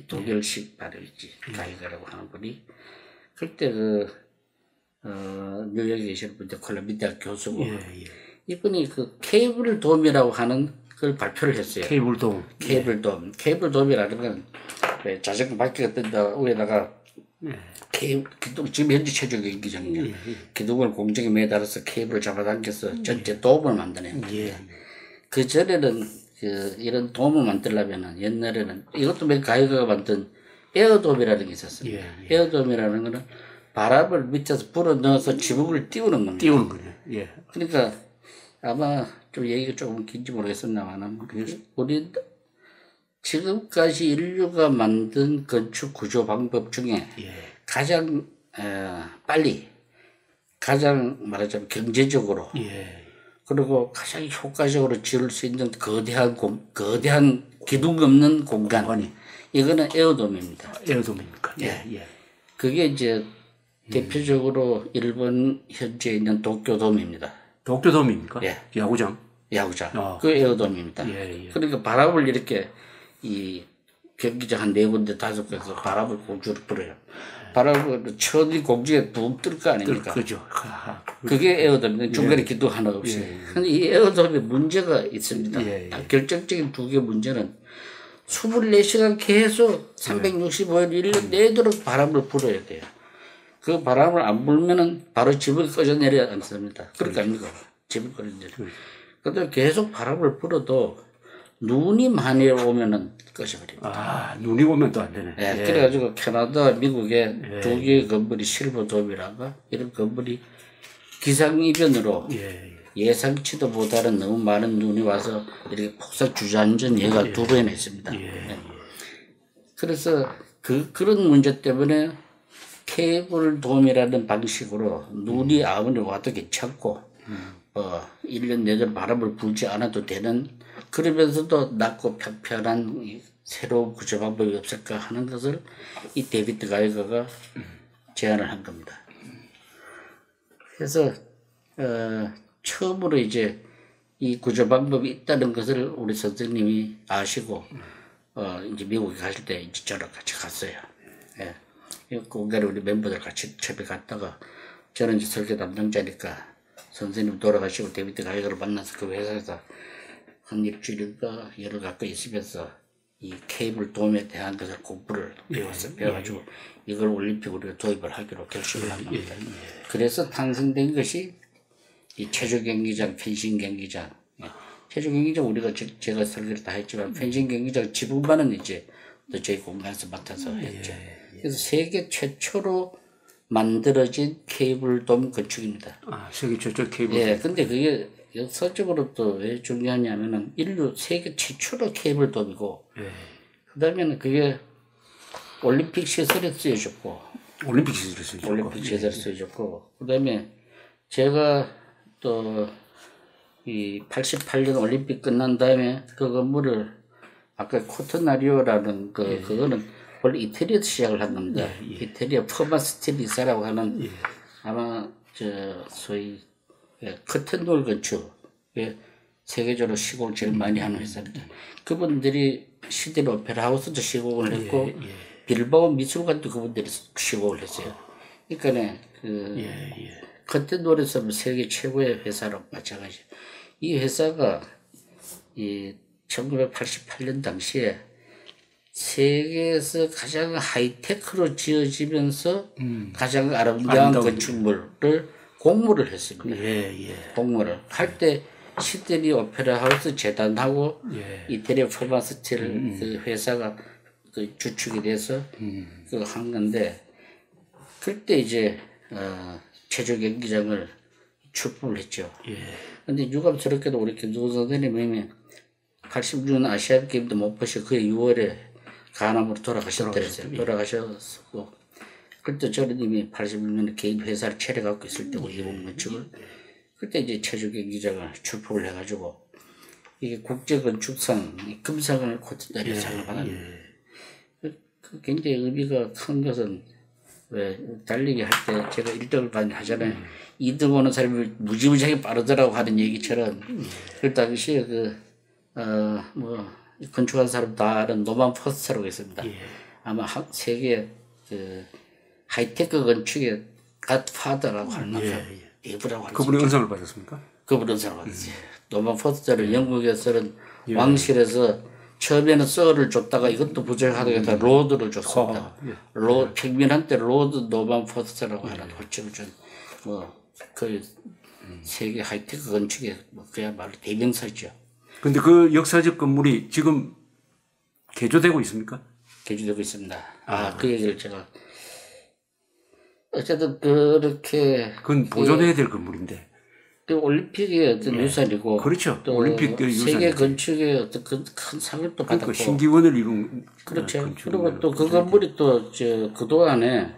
독일식 발음이지. 가이거라고 하는 분이 그때 뉴욕에 계시는 분들 콜롬비아 교수고 이분이 그 케이블 돔이라고 하는 걸 발표를 했어요. 케이블 돔이라는 건 자전거 바퀴가 뜬다 위에다가 기둥 지금 현재 체조 경기장이냐 기둥을 공중에 매달아서 케이블을 잡아당겨서 전체 돔을 만드는 그 전에는 이런 돔을 만들려면은 옛날에는 이것도 맨 가이거가 만든 에어돔이라는 게 있었습니다. 에어돔이라는 거는 바람을 밑에서 불어 넣어서 지붕을 띄우는 겁니다. 그러니까 아마 좀 얘기가 조금 긴지 모르겠습니다만 우리 지금까지 인류가 만든 건축 구조 방법 중에 가장 빨리 가장 말하자면 경제적으로 그리고 가장 효과적으로 지을 수 있는 거대한 기둥 없는 공간 이거는 에어돔입니다. 에어돔입니까? 그게 이제 대표적으로 일본 현재 있는 도쿄돔입니다. 도쿄돔입니까? 야구장. 그 에어돔입니다. 그러니까 바람을 이렇게 이 경기장 한 4군데 5군데서 바람을 공주로 불어요. 바람을 천이 공중에 붕 뜰 거 아닙니까? 그죠. 그게 에어돔인데 중간에 기둥 하나 없이. 근데 이 에어돔에 문제가 있습니다. 딱 결정적인 2개 문제는 24시간 계속 365일 1년 내도록 바람을 불어야 돼요. 그 바람을 안 불면은 바로 집을 꺼져 내려야 않습니다. 그렇게 아닙니까? 집을 꺼져 내려. 근데 계속 바람을 불어도 눈이 많이 오면은 꺼져버립니다. 눈이 오면 또 안 되네. 그래가지고 캐나다, 미국의 2개의 건물이 실버돔이라가 이런 건물이 기상이변으로 예상치도 못하는 너무 많은 눈이 와서 이렇게 폭삭 주저앉은 예가 2번이나 있습니다. 그래서 그런 문제 때문에 케이블 돔이라는 방식으로 눈이 아무리 와도 괜찮고 1년 내내 바람을 불지 않아도 되는, 그러면서도 낮고 편편한 새로운 구조 방법이 없을까 하는 것을 이 데이비드 가이거가 제안을 한 겁니다. 그래서 처음으로 이제 이 구조 방법이 있다는 것을 우리 선생님이 아시고 이제 미국에 가실 때 이제 저랑 같이 갔어요. 예. 공간에 우리 멤버들 같이 처음에 갔다가 저는 이제 설계 담당자니까 선생님 돌아가시고 데이비드 가이거를 만나서 그 회사에서 한 일주일인가 열흘 가까이 있으면서 이 케이블 돔에 대한 것을 공부를 배워가지고 이걸 올림픽 우리가 도입을 하기로 결심을 한 겁니다. 그래서 탄생된 것이 이 체조 경기장, 펜싱 경기장. 체조 경기장 우리가 제가 설계를 다 했지만 펜싱 경기장 지붕만은 이제 또 저희 공간에서 맡아서 했죠. 그래서 세계 최초로 만들어진 케이블 돔 건축입니다. 아, 세계 최초 케이블 돔. 예, 근데 그게 역사적으로 또 왜 중요하냐면은 인류 세계 최초로 케이블 돔이고, 그 다음에는 그게 올림픽 시설에 쓰여졌고, 올림픽 시설에 쓰여졌고, 그 다음에 제가 또 이 88년 올림픽 끝난 다음에 그 건물을 아까 코트나리오라는 그거는 원래 이태리에서 시작을 한 겁니다. 이태리의 퍼마스틸 이사라고 하는 아마 소위 커튼돌 건축, 세계적으로 시공을 제일 많이 하는 회사입니다. 그분들이 시드니 오페라 하우스도 시공을 했고 빌바오 미술관도 그분들이 시공을 했어요. 그러니까 커튼돌에서 세계 최고의 회사로 마찬가지. 이 회사가 이 1988년 당시에 세계에서 가장 하이테크로 지어지면서 가장 아름다운 건축물을 공모를 했습니다. 공모를 할 때 시드니 오페라 하우스 재단하고 이태리 퍼마스틸 그 회사가 그 주축이 돼서 그 한 건데, 그때 이제 체조 경기장을 출품을 했죠. 근데 유감스럽게도 우리 김동훈 선생님이 86년 아시안 게임도 못 보시고 그 6월에 간암으로 돌아가셨더라고요. 돌아가셨고, 그때 저는 이미 86년에 개인 회사를 차려갖고 있을 때고, 이번 건축을. 그때 이제 체조 경기장을 출품을 해가지고, 이게 국제건축상, 금상을 코트다리 상을 받았는데, 굉장히 의미가 큰 것은, 왜, 달리기 할 때 제가 1등을 많이 하잖아요. 2등 오는 사람이 무지무지하게 빠르더라고 하는 얘기처럼, 그 당시에 건축한 사람 다 아는 노만 포스터라고 있습니다. 아마 세계 하이테크 건축의 갓파더라고 하는 예부라고 하는. 그분의 은상을 받았습니까? 그분의 은상을 받았어요. 노만 포스터를 영국에서는 왕실에서 처음에는 썰을 줬다가 이것도 부족하다고 로드를 줬습니다. 평민한테 로드 노만 포스터라고 하는 호칭을 준 그 세계 하이테크 건축의 그야말로 대명사죠. 근데 그 역사적 건물이 지금 개조되고 있습니까? 개조되고 있습니다. 그 얘기를 제가 어쨌든 그렇게 그건 보존해야 될 건물인데. 그 올림픽의 어떤 유산이고, 그렇죠. 또 올림픽 유산. 세계 건축의 어떤 큰 상을 또 받았고. 신기원을 이룬. 그렇죠. 그리고 또 그 건물이 또 그동안에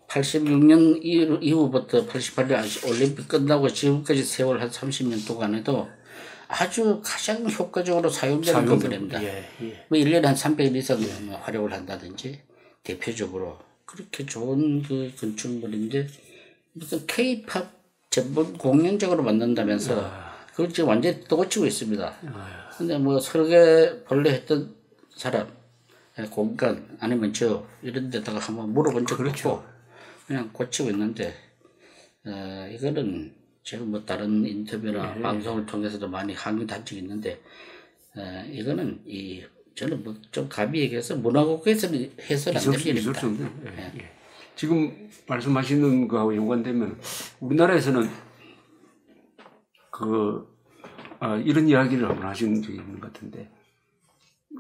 86년 이후부터 88년 올림픽 끝나고 지금까지 세월 한 30년 동안에도 아주 가장 효과적으로 사용되는 건물입니다. 뭐 1년에 한 300일 이상 활용을 한다든지, 대표적으로 그렇게 좋은 그 건축물인데 무슨 K-팝 전문 공연장으로 만든다면서 그걸 지금 완전히 또 고치고 있습니다. 근데 뭐 설계 본래 했던 사람, 공간 아니면 저 이런 데다가 한번 물어본 적도 없고 그냥 고치고 있는데, 이거는 제가 뭐 다른 인터뷰나 방송을 통해서도 많이 항의한 적이 있는데, 이거는 저는 뭐 좀 감히 얘기해서 문화국에서는 해서는 안 될 일입니다. 지금 말씀하시는 거하고 연관되면 우리나라에서는 이런 이야기를 한번 하신 적이 있는 것 같은데,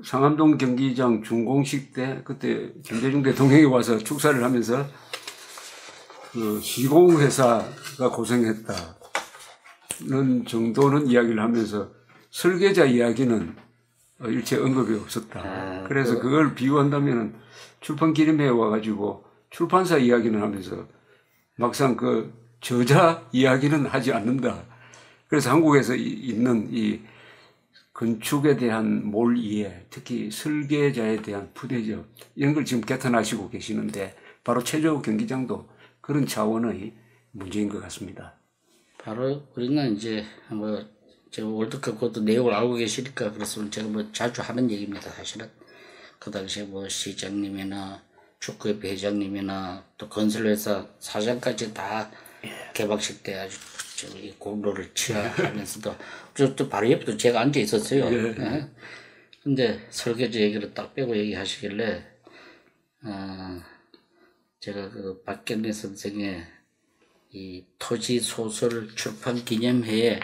상암동 경기장 준공식 때 그때 김대중 대통령이 와서 축사를 하면서 그 시공회사가 고생했다는 정도는 이야기를 하면서 설계자 이야기는 일체 언급이 없었다. 그래서 그걸 비유한다면 출판 기념회에 와가지고 출판사 이야기는 하면서 막상 그 저자 이야기는 하지 않는다. 그래서 한국에서 있는 이 건축에 대한 몰이해, 특히 설계자에 대한 푸대접 이런 걸 지금 개탄하시고 계시는데 바로 최저 경기장도 그런 차원의 문제인 것 같습니다. 바로 우리는 이제 뭐 제가 월드컵 그것도 내용을 알고 계시니까 그랬으면 제가 뭐 자주 하는 얘기입니다. 사실은 그 당시에 뭐 시장님이나 축구협회 회장님이나 또 건설회사 사장까지 다 개막식 때 아주 저기 공로를 취하면서도 또 바로 옆에도 제가 앉아 있었어요. 예. 근데 설계자 얘기를 딱 빼고 얘기하시길래 제가 그 박경래 선생의 이 토지 소설 출판 기념회에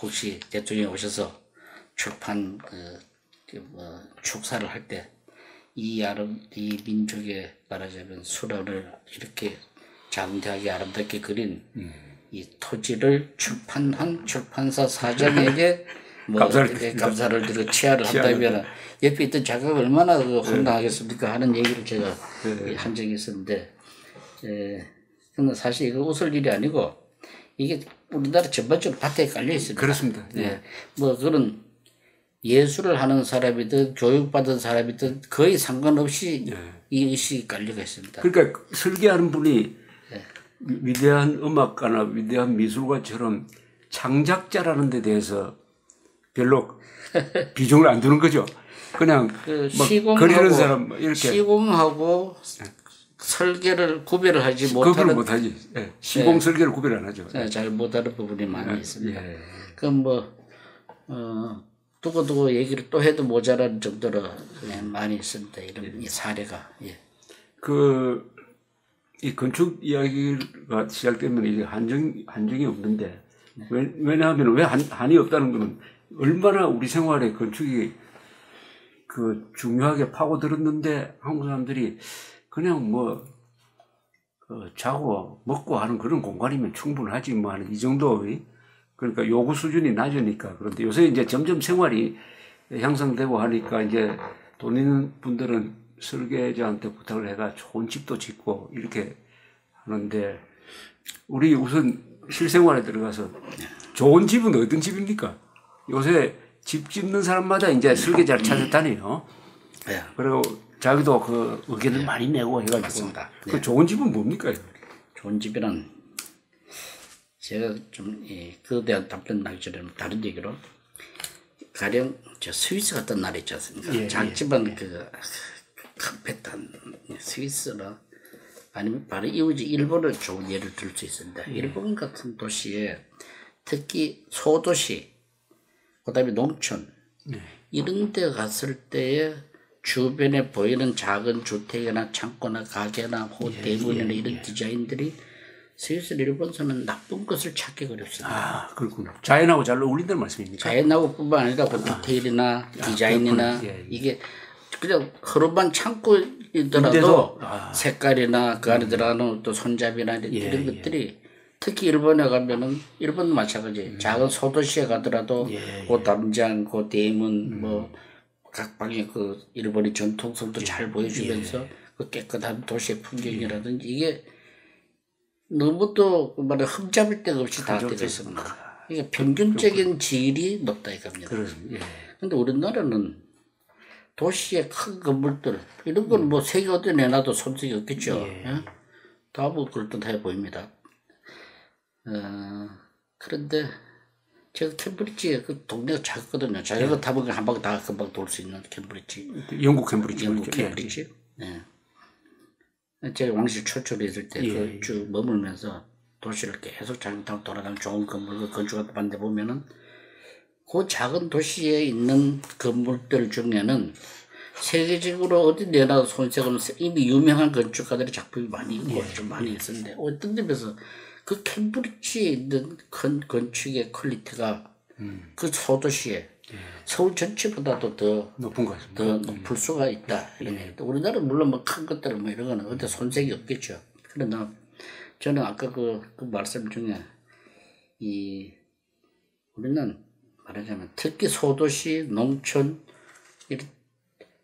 혹시 대통령이 오셔서 출판 축사를 할 때 이 민족의 말하자면 수련을 이렇게 장대하게 아름답게 그린 이 토지를 출판한 출판사 사장에게 뭐 감사를 드리고 치하를 한다면 옆에 있던 작가가 얼마나 황당하겠습니까 하는 얘기를 제가 한 적이 있었는데, 근데 사실 이거 웃을 일이 아니고 이게 우리나라 전반적으로 밭에 깔려 있습니다. 그렇습니다. 예. 뭐 그런 예술을 하는 사람이든 교육받은 사람이든 거의 상관없이 이 의식이 깔려가 있습니다. 그러니까 설계하는 분이 위대한 음악가나 위대한 미술가처럼 창작자라는 데 대해서 별로 비중을 안 두는 거죠. 그냥 막 그리는 사람 이렇게 시공하고 설계를 구별을 하지 못하는. 구별을 못하지. 시공 설계를 구별 안 하죠. 잘 못하는 부분이 많이 있습니다. 그럼 뭐 두고두고 얘기를 또 해도 모자란 정도로 많이 있습니다. 이런 사례가. 이 건축 이야기가 시작되면 이게 한정이 없는데, 왜냐하면 왜 한이 없다는 거는 얼마나 우리 생활에 건축이 중요하게 파고들었는데 한국 사람들이 그냥 자고 먹고 하는 그런 공간이면 충분하지 뭐 하는 이 정도의, 그러니까 요구 수준이 낮으니까. 그런데 요새 이제 점점 생활이 향상되고 하니까 이제 돈 있는 분들은 설계자한테 부탁을 해가 좋은 집도 짓고 이렇게 하는데, 우리 우선 실생활에 들어가서 좋은 집은 어떤 집입니까? 요새 집 짓는 사람마다 이제 설계자를 찾았다네요. 그리고 자기도 그 의견을 많이 내고 해가지고. 그 좋은 집은 뭡니까? 좋은 집이란, 제가 좀 그에 대한 답변 나기 전에 다른 얘기로, 가령 저 스위스 같은 나라 있지 않습니까? 작지만 컴패트한 스위스나 아니면 바로 이웃이 일본을 좋은 예를 들 수 있습니다. 일본 같은 도시에 특히 소도시, 그다음에 농촌 이런 데 갔을 때에 주변에 보이는 작은 주택이나 창고나 가게나 대문이나 이런 디자인들이 스위스 일본서는 나쁜 것을 찾기 어렵습니다. 그렇군요. 자연하고 잘 어울린다는 말씀입니까? 자연하고 뿐만 아니라 그 디테일이나 디자인이나 이게 그냥 허름한 창고이더라도 색깔이나 그 안에 들어가는 또 손잡이나 이런 것들이, 특히 일본에 가면은 일본도 마찬가지. 작은 소도시에 가더라도 그 담장, 그 대문, 각 방에 그 일본의 전통성도 잘 보여주면서 그 깨끗한 도시의 풍경이라든지 이게 너무 또 말해 흠잡을 데가 없이 다 되어 있습니다. 이게 평균적인 질이 높다 이겁니다. 그런데 우리나라는 도시의 큰 건물들 이런 건 뭐 세계 어디 내놔도 손색이 없겠죠. 다 뭐 그럴듯해 보입니다. 그런데 제가 캠브리지에 그 동네가 작거든요. 자전거 타면 한 바퀴 다 금방 돌 수 있는 캠브리지. 영국 캠브리지. 제가 왕실 초초로 있을 때 쭉 머물면서 도시를 계속 자전거 타고 돌아다니는 좋은 건물 건축하는데 보면은 그 작은 도시에 있는 건물들 중에는 세계적으로 어디 내놔도 손색 없는 이미 유명한 건축가들의 작품이 많이 있고 좀 많이 있었는데, 어떤 점에서 그 캠브리지에 있는 건축의 퀄리티가 그 소도시에 서울 전체보다도 더 높은 것 같습니다. 더 높을 수가 있다. 우리나라는 물론 뭐 큰 것들 뭐 이런 거는 어디 손색이 없겠죠. 그러나 저는 아까 그 말씀 중에 우리는 말하자면 특히 소도시, 농촌,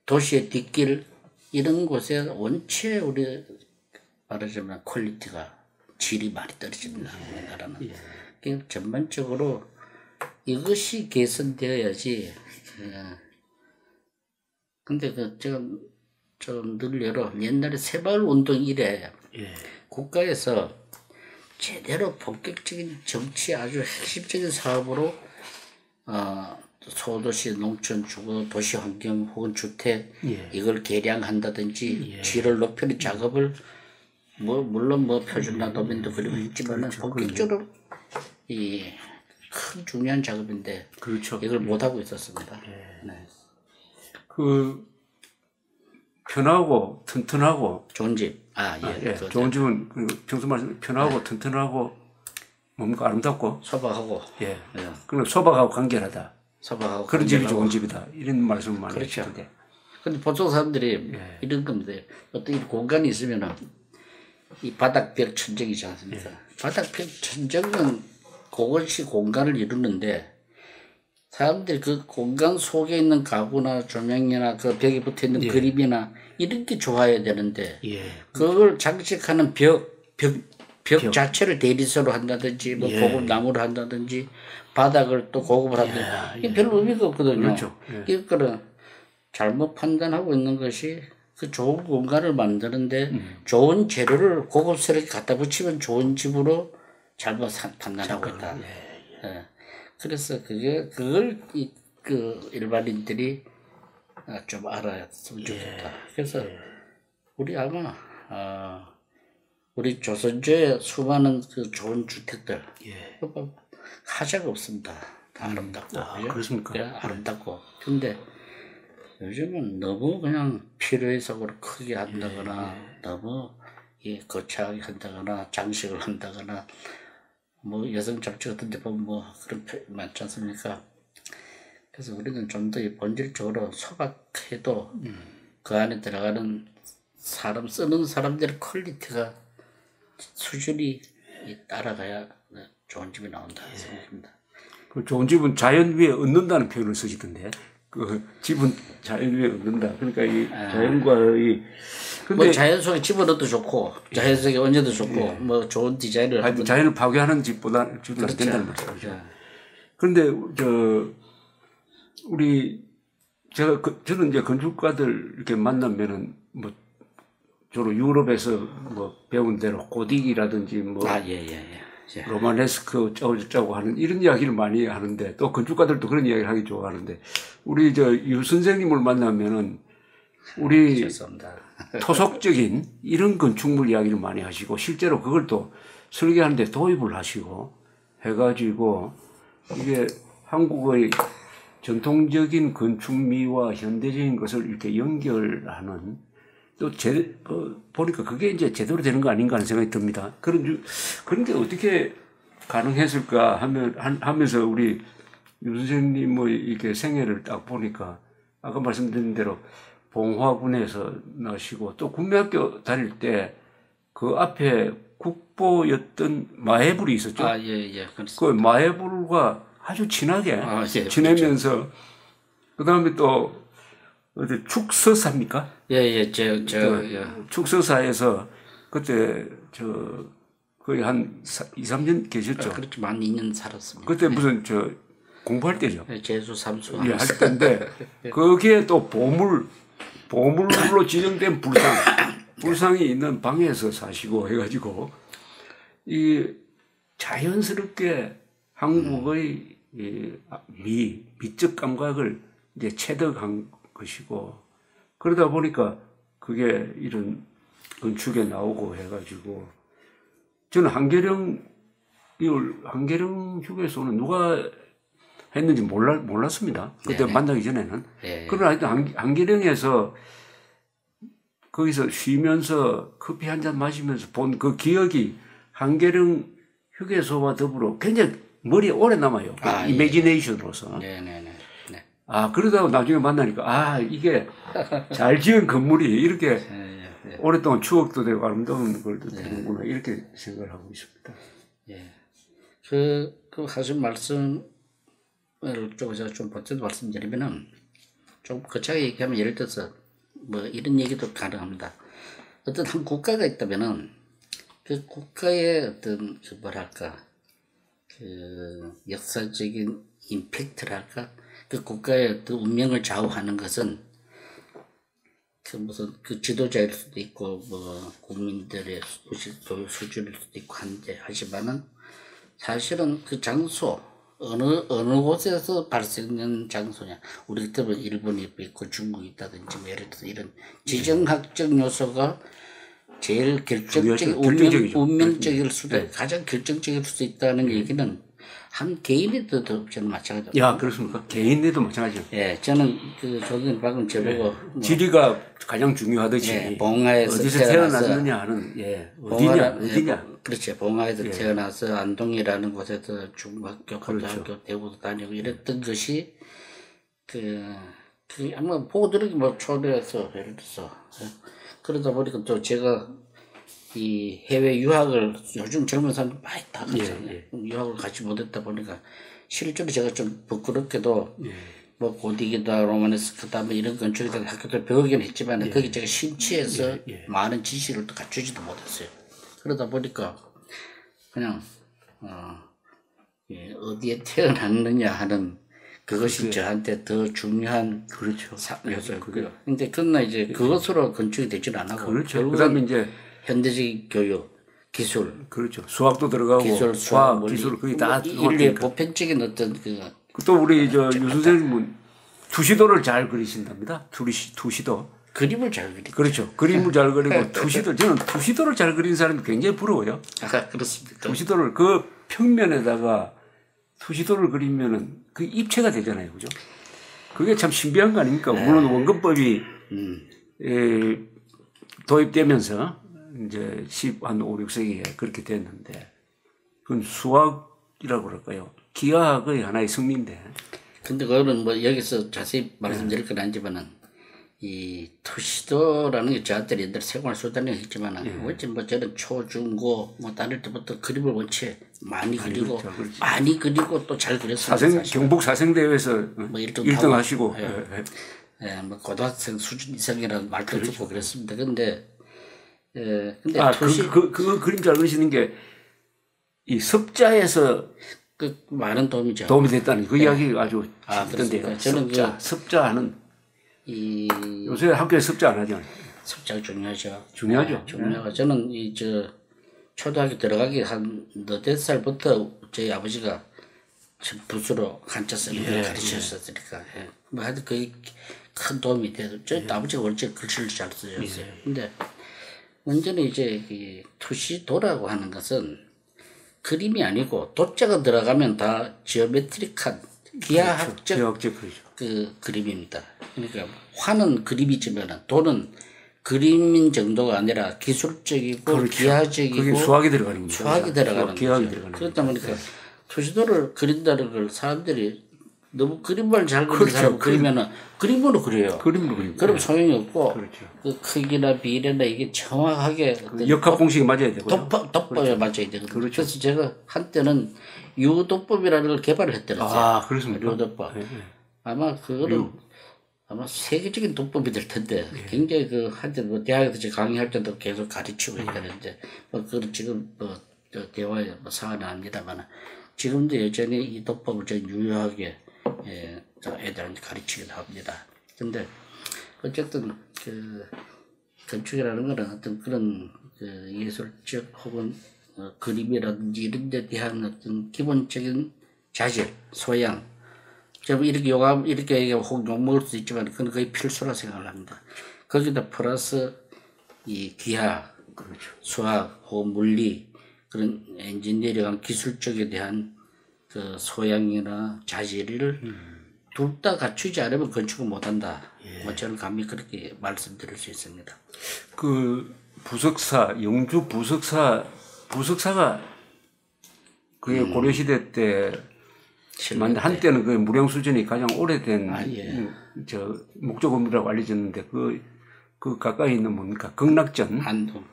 도시의 뒷길 이런 곳에 원체 우리 말하자면 퀄리티가 질이 많이 떨어집니다. 우리나라는. 전반적으로 이것이 개선되어야지. 근데 제가 늘 옛날에 새마을 운동 이래 국가에서 제대로 본격적인 정치 아주 핵심적인 사업으로 소도시 농촌 주거 도시 환경 혹은 주택 이걸 개량한다든지 질을 높이는 작업을 물론 표준화 도면도 그리고 있지만은 본격적으로 이 큰 중요한 작업인데 그렇죠. 이걸 못 하고 있었습니다. 네. 그 편하고 튼튼하고 좋은 집. 좋은 집은 평소 말씀 편하고 튼튼하고 뭔가 아름답고 소박하고 그리고 소박하고 간결하다. 소박하고 그런 집이 좋은 집이다. 이런 말씀을 많이 그렇죠. 하시는데. 근데 보통 사람들이 이런 겁니다. 어떤 이 공간이 있으면은 이 바닥벽 천정이지 않습니까? 바닥벽 천정은 그것이 공간을 이루는데 사람들이 그 공간 속에 있는 가구나 조명이나 그 벽에 붙어 있는 그림이나 이런 게 좋아야 되는데 그걸 장식하는 벽 자체를 대리석으로 한다든지 뭐 고급 나무로 한다든지 바닥을 또 고급을 한다든지 이게 별로 의미가 없거든요. 그렇죠. 이거는 잘못 판단하고 있는 것이 그 좋은 공간을 만드는데 좋은 재료를 고급스럽게 갖다 붙이면 좋은 집으로 잘못 판단하고 있다. 그래서 그걸 그 일반인들이 좀 알았으면 좋겠다. 그래서 우리 아마 우리 조선조의 수많은 그 좋은 주택들 하자가 없습니다. 다 아름답고 그렇습니까? 아름답고 근데 요즘은 너무 그냥 필요해서 크게 한다거나 너무 거창하게 한다거나 장식을 한다거나 뭐 여성 잡지 같은 데 보면 뭐 그런 표 많지 않습니까? 그래서 우리는 좀 더 본질적으로 소박해도 그 안에 들어가는 쓰는 사람들의 퀄리티가 수준이 따라가야 좋은 집이 나온다 생각합니다. 그 좋은 집은 자연 위에 얻는다는 표현을 쓰시던데. 그 집은 자연 위에 얻는다. 그러니까 이 자연과 이 뭐 자연 속에 집어넣어도 좋고 자연 속에 얹어도 좋고 뭐 좋은 디자인을 하여튼 자연을 파괴하는 집보다 집은 안 된다는 말씀이죠. 그런데 저는 이제 건축가들 이렇게 만나면은 뭐 주로 유럽에서 뭐 배운 대로 고딕이라든지 뭐 로마네스크 짜고 하는 이런 이야기를 많이 하는데 또 건축가들도 그런 이야기를 하기 좋아하는데 우리 유 선생님을 만나면은 우리 토속적인 이런 건축물 이야기를 많이 하시고 실제로 그걸 또 설계하는데 도입을 하시고 해가지고 이게 한국의 전통적인 건축미와 현대적인 것을 이렇게 연결하는 또 보니까 그게 이제 제대로 되는 거 아닌가 하는 생각이 듭니다. 그런 게 어떻게 가능했을까 하면서 우리 유 선생님 뭐 이렇게 생애를 딱 보니까 아까 말씀드린 대로 봉화군에서 나시고 또 국민학교 다닐 때 그 앞에 국보였던 마해불이 있었죠. 그 마해불과 아주 친하게 지내면서 그다음에 또 어디 축서사입니까? 축서사에서 그때 거의 한 2, 3년 계셨죠. 그렇죠. 만 2년 살았습니다. 그때 무슨 공부할 때죠. 재수 삼수 할 때인데 거기에 또 보물로 지정된 불상이 있는 방에서 사시고 해가지고 이 자연스럽게 한국의 미적 감각을 이제 체득한 것이고 그러다 보니까 그게 이런 건축에 나오고 해가지고 저는 한계령 휴게소는 누가 했는지 몰랐습니다. 그때 만나기 전에는. 그러나 하여튼 한계령에서 거기서 쉬면서 커피 한잔 마시면서 본 그 기억이 한계령 휴게소와 더불어 굉장히 머리에 오래 남아요. 이미지네이션으로서. 그러다가 나중에 만나니까 이게 잘 지은 건물이 이렇게 오랫동안 추억도 되고 아름다운 걸도 되는구나 이렇게 생각을 하고 있습니다. 그 하신 말씀을 제가 좀 버텨서 말씀드리면은 좀 거창하게 얘기하면 예를 들어서 뭐 이런 얘기도 가능합니다. 어떤 한 국가가 있다면은 그 국가의 어떤 그 역사적인 임팩트랄까 그 국가의 그 운명을 좌우하는 것은 그 무슨 그 지도자일 수도 있고 뭐 국민들의 수준일 수도 있고 한데 하지만은 사실은 그 장소 어느 곳에서 발생하는 장소냐 우리 같으면 일본이 있고 중국이 있다든지 뭐 예를 들어서 이런 지정학적 요소가 제일 결정적인 운명적일 수도 네. 가장 결정적일 수도 있다는 얘기는 한 개인에도 저는 마찬가지죠. 야 그렇습니까? 개인에도 마찬가지죠. 예, 저는 그 조선 방금 저보고 네. 지리가 가장 중요하듯이 예, 봉화에서 어디서 태어났느냐 하는 예 어디냐 그렇지 봉화에서 예. 태어나서 안동이라는 곳에서 중학교 고등학교 그렇죠. 대구도 다니고 이랬던 것이 그 아마 보고 들으기 뭐 초대해서 예를 들어서 그러다 보니까 또 제가 이 해외 유학을 요즘 젊은 사람들 많이 다 가잖아요. 예, 예. 유학을 가지 못했다 보니까 실제로 제가 좀 부끄럽게도 뭐 고딕이다 로마네스크다 뭐 이런 건축에 학교도 배우긴 했지만 예. 거기 제가 심취해서 많은 지식을 또 갖추지도 못했어요. 그러다 보니까 그냥 어디에 태어났느냐 하는 그것이 그래. 저한테 더 중요한 그렇죠. 요소였고요. 근데 그러나 이제 그것으로 건축이 되지는 않았고 그렇죠. 그다음에 이제 현대적인 교육, 기술, 그렇죠. 수학도 들어가고 기술, 수학, 기술 거의 다 인류의 보편적인 어떤 또 우리 저 유 선생님은 투시도를 잘 그리신답니다. 투시도. 그림을 잘 그리죠. 그렇죠. 그림을 잘 그리고 투시도 저는 투시도를 잘 그리는 사람이 굉장히 부러워요. 아 그렇습니까? 투시도를 그 평면에다가 투시도를 그리면은 그 입체가 되잖아요, 그죠? 그게 참 신비한 거 아닙니까? 물론 원근법이 도입되면서 이제 한 5, 6세기에 그렇게 됐는데 그건 수학이라고 그럴까요? 기하학의 하나의 승리인데. 근데 그거는 뭐 여기서 자세히 말씀드릴 건 아니지만은 이 투시도라는 게 저한테 옛날에 생활 수단이 있지만은 원체 뭐 저는 초, 중, 고 뭐 다닐 때부터 그림을 원체 많이 그리고 그렇죠. 많이 그리고 또 잘 그렸어요. 경북 사생대회에서 뭐 1등 하시고. 예, 뭐 고등학생 수준 이상이라는 말도 그렇죠. 듣고 그랬습니다. 근데 근데 그 그림 잘 그리시는 게 이 습자에서 그 많은 도움이 됐다는 그 이야기 아주 재밌던데요. 저는 습자하는 요새 학교에 습자 안 하죠. 습자가 중요하죠. 중요하죠. 중요하고 저는 초등학교 들어가기 한 4살부터 저희 아버지가 붓으로 한자 쓰는 걸 가르치셨으니까 뭐 하여튼 거의 큰 도움이 돼도 저희 아버지가 원래 글씨를 잘 쓰셨어요. 근데 문제는 이제 이 투시도라고 하는 것은 그림이 아니고 도자가 들어가면 다 지오메트릭한 기하학적 그 그림입니다. 그러니까 화는 그림이지만 도는 그림인 정도가 아니라 기술적이고 그렇죠. 기하적이고 그게 수학이 들어가는 거죠. 수학이 들어가는 거죠. 그렇다 보니까 투시도를 그린다는 걸 사람들이 너무 그림만 잘 그리는 사람 그리면은 그림으로 그려요. 그림으로 그리면 그럼 소용이 없고 그렇죠. 그 크기나 비례나 이게 정확하게 그 역학 공식이 맞아야 되고요. 도법에 맞아야 되거든요. 그렇죠. 그래서 제가 한때는 유도법이라는 걸 개발을 했더라고요. 아, 그렇습니까? 유도법. 아마 그거는 아마 세계적인 도법이 될 텐데 굉장히 한때 뭐 대학에서 제가 강의할 때도 계속 가르치고 있다는데 뭐 그건 지금 대화에 사안은 아닙니다만 지금도 여전히 이 도법을 좀 유효하게 애들한테 가르치기도 합니다. 근데 어쨌든 건축이라는 거는 어떤 그런 예술적 혹은 그림이라든지 이런 데 대한 어떤 기본적인 자질, 소양 좀 이렇게 이렇게 혹 욕먹을 수도 있지만 그건 거의 필수라 생각을 합니다. 거기다 플러스 이 기하, 그렇죠. 수학 혹은 물리 그런 엔지니어링 기술 쪽에 대한 그 소양이나 자질을 둘 다 갖추지 않으면 건축을 못한다. 뭐 저는 감히 그렇게 말씀드릴 수 있습니다. 그 부석사, 영주 부석사가 그게 고려시대 때 한때는 그 무령 수준이 가장 오래된 저 목조 건물이라고 알려졌는데 그 가까이 있는 뭡니까? 극락전. 안동.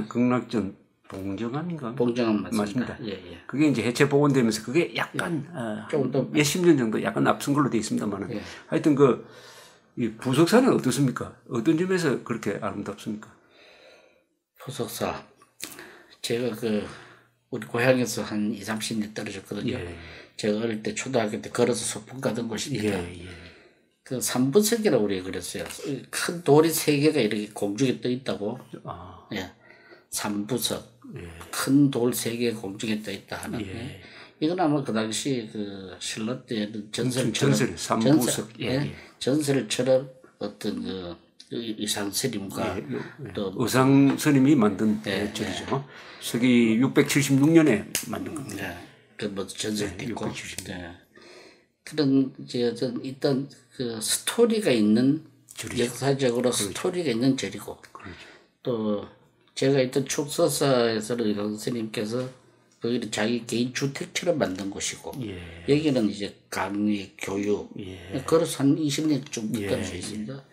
극락전 봉정암인가? 봉정암 맞습니다. 예. 그게 이제 해체 복원되면서 그게 약간 조금 더 몇십 년 정도 약간 앞선 걸로 되어 있습니다만은 하여튼 이 부석사는 어떻습니까? 어떤 점에서 그렇게 아름답습니까? 부석사 제가 우리 고향에서 한 20, 30년 떨어졌거든요. 제가 어릴 때 초등학교 때 걸어서 소풍 가던 곳입니다. 그 삼부석이라고 우리가 그랬어요. 큰 돌이 3개가 이렇게 공중에 떠 있다고. 예. 삼부석. 큰 돌 3개 공중에 떠 있다 하는. 이건 아마 그 당시 그 신라 때는 전설처럼. 삼부석. 전설처럼 어떤 그 의상 스님과 또 의상 스님이 만든 절이죠. 서기 676년에 만든 겁니다. 그 뭐 전설도 있고. 그런 이제 일단 그 스토리가 있는 절이죠. 역사적으로 스토리가 있는 절이고 또 제가 있던 축서사에서는 의상 스님께서 거기를 자기 개인 주택처럼 만든 곳이고 여기는 이제 강의 교육 걸어서 한 20년 가까이 서 있습니다.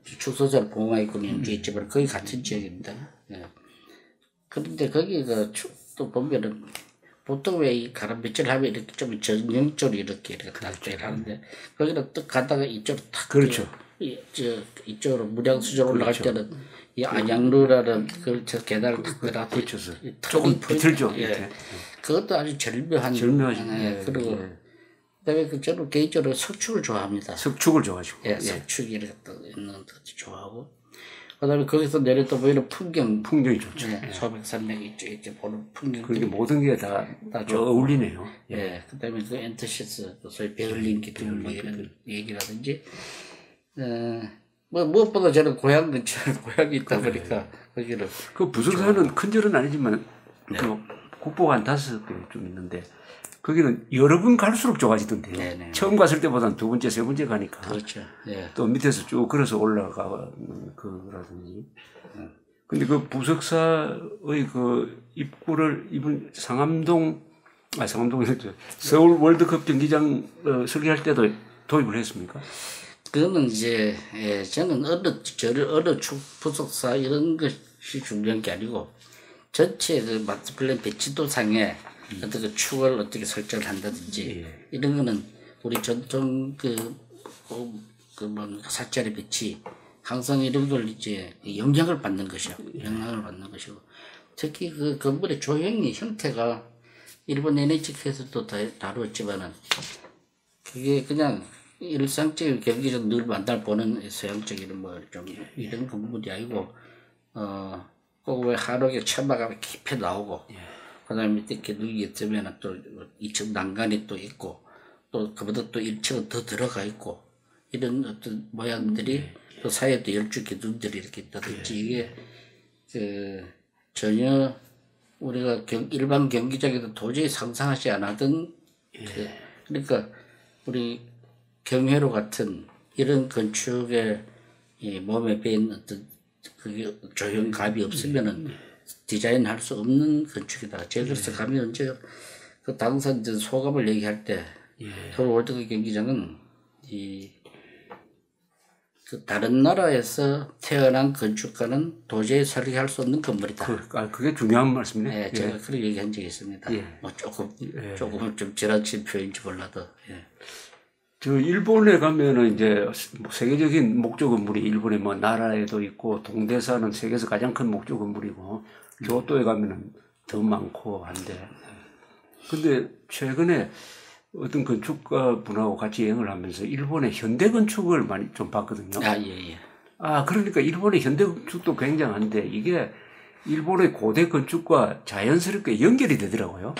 축소사를 봉화했고 연주에 있지만 거의 같은 지역입니다. 그런데 거기가 또 보면은 보통 왜 이 가람빗질 하면 이렇게 좀 정형적으로 이렇게 딱딱 하는데 거기는 또 가다가 이쪽으로 탁 그렇죠. 이쪽으로 무량수저 올라갈 때는 이 안양루라는 그 계단을 탁 들어가 조금 비틀죠. 그것도 아주 절묘하죠. 그리고 그다음에 저는 개인적으로 석축을 좋아합니다. 석축을 좋아하시고. 석축이 이렇게 있는 것도 좋아하고. 그다음에 거기서 내렸다 보이는 풍경이 좋죠. 소백산맥 이렇게 보는 풍경. 그게 모든 게 다 어울리네요. 그다음에 그 엔터시스, 소위 베를린 기둥 뭐 이런 얘기라든지. 뭐 무엇보다 저는 고향 근처에 고향이 있다 보니까 거기를. 그 부석사는 큰 절은 아니지만 그 국보가 한 5개 좀 있는데. 거기는 여러 번 갈수록 좋아지던데요. 처음 갔을 때보다는 2번째, 3번째 가니까. 그렇죠. 또 밑에서 쭉 걸어서 올라가는 그라든지. 근데 그 부석사의 그 입구를 이번 상암동에서 서울 월드컵 경기장 설계할 때도 도입을 했습니까? 그거는 이제 저는 어느 부석사 이런 것이 중요한 게 아니고 전체 그 마스터 플랜 배치도상에 어떤 그 축을 어떻게 설정을 한다든지 이런 거는 우리 전통 뭐 사짜리 배치 항상 이런 걸 이제 영향을 받는 것이요. 영향을 받는 것이고 특히 그 건물의 조형이 형태가 일본 NHK에서도 다루었지만은 그게 그냥 일상적인 경기장 늘 만날 보는 서양적인 뭐 좀 이런 건물이 아니고 꼭 왜 한옥에 천막가 깊이 나오고. 그다음에 밑에 기둥이 있으면 또 2층 난간이 또 있고 또 그보다 또 1층은 더 들어가 있고 이런 어떤 모양들이 또 사이에 또 12 기둥들이 이렇게 있다든지 이게 그 전혀 우리가 일반 경기장에도 도저히 상상하지 않았던 그러니까 우리 경회로 같은 이런 건축에 이 몸에 배인 어떤 그게 조형감이 없으면은 디자인할 수 없는 건축이다. 제가 그래서 감히 언제 그 당선된 소감을 얘기할 때 서울 월드컵 경기장은 그 다른 나라에서 태어난 건축가는 도저히 설계할 수 없는 건물이다. 그게 중요한 말씀이네요. 네, 제가 그렇게 얘기한 적이 있습니다. 뭐 조금 좀 지나친 표현인지 몰라도. 저 일본에 가면은 이제 세계적인 목조 건물이 일본에 뭐 나라에도 있고 동대사는 세계에서 가장 큰 목조 건물이고 교토에 가면은 더 많고 한데 근데 최근에 어떤 건축가 분하고 같이 여행을 하면서 일본의 현대 건축을 많이 좀 봤거든요. 그러니까 일본의 현대 건축도 굉장한데 이게 일본의 고대 건축과 자연스럽게 연결이 되더라고요.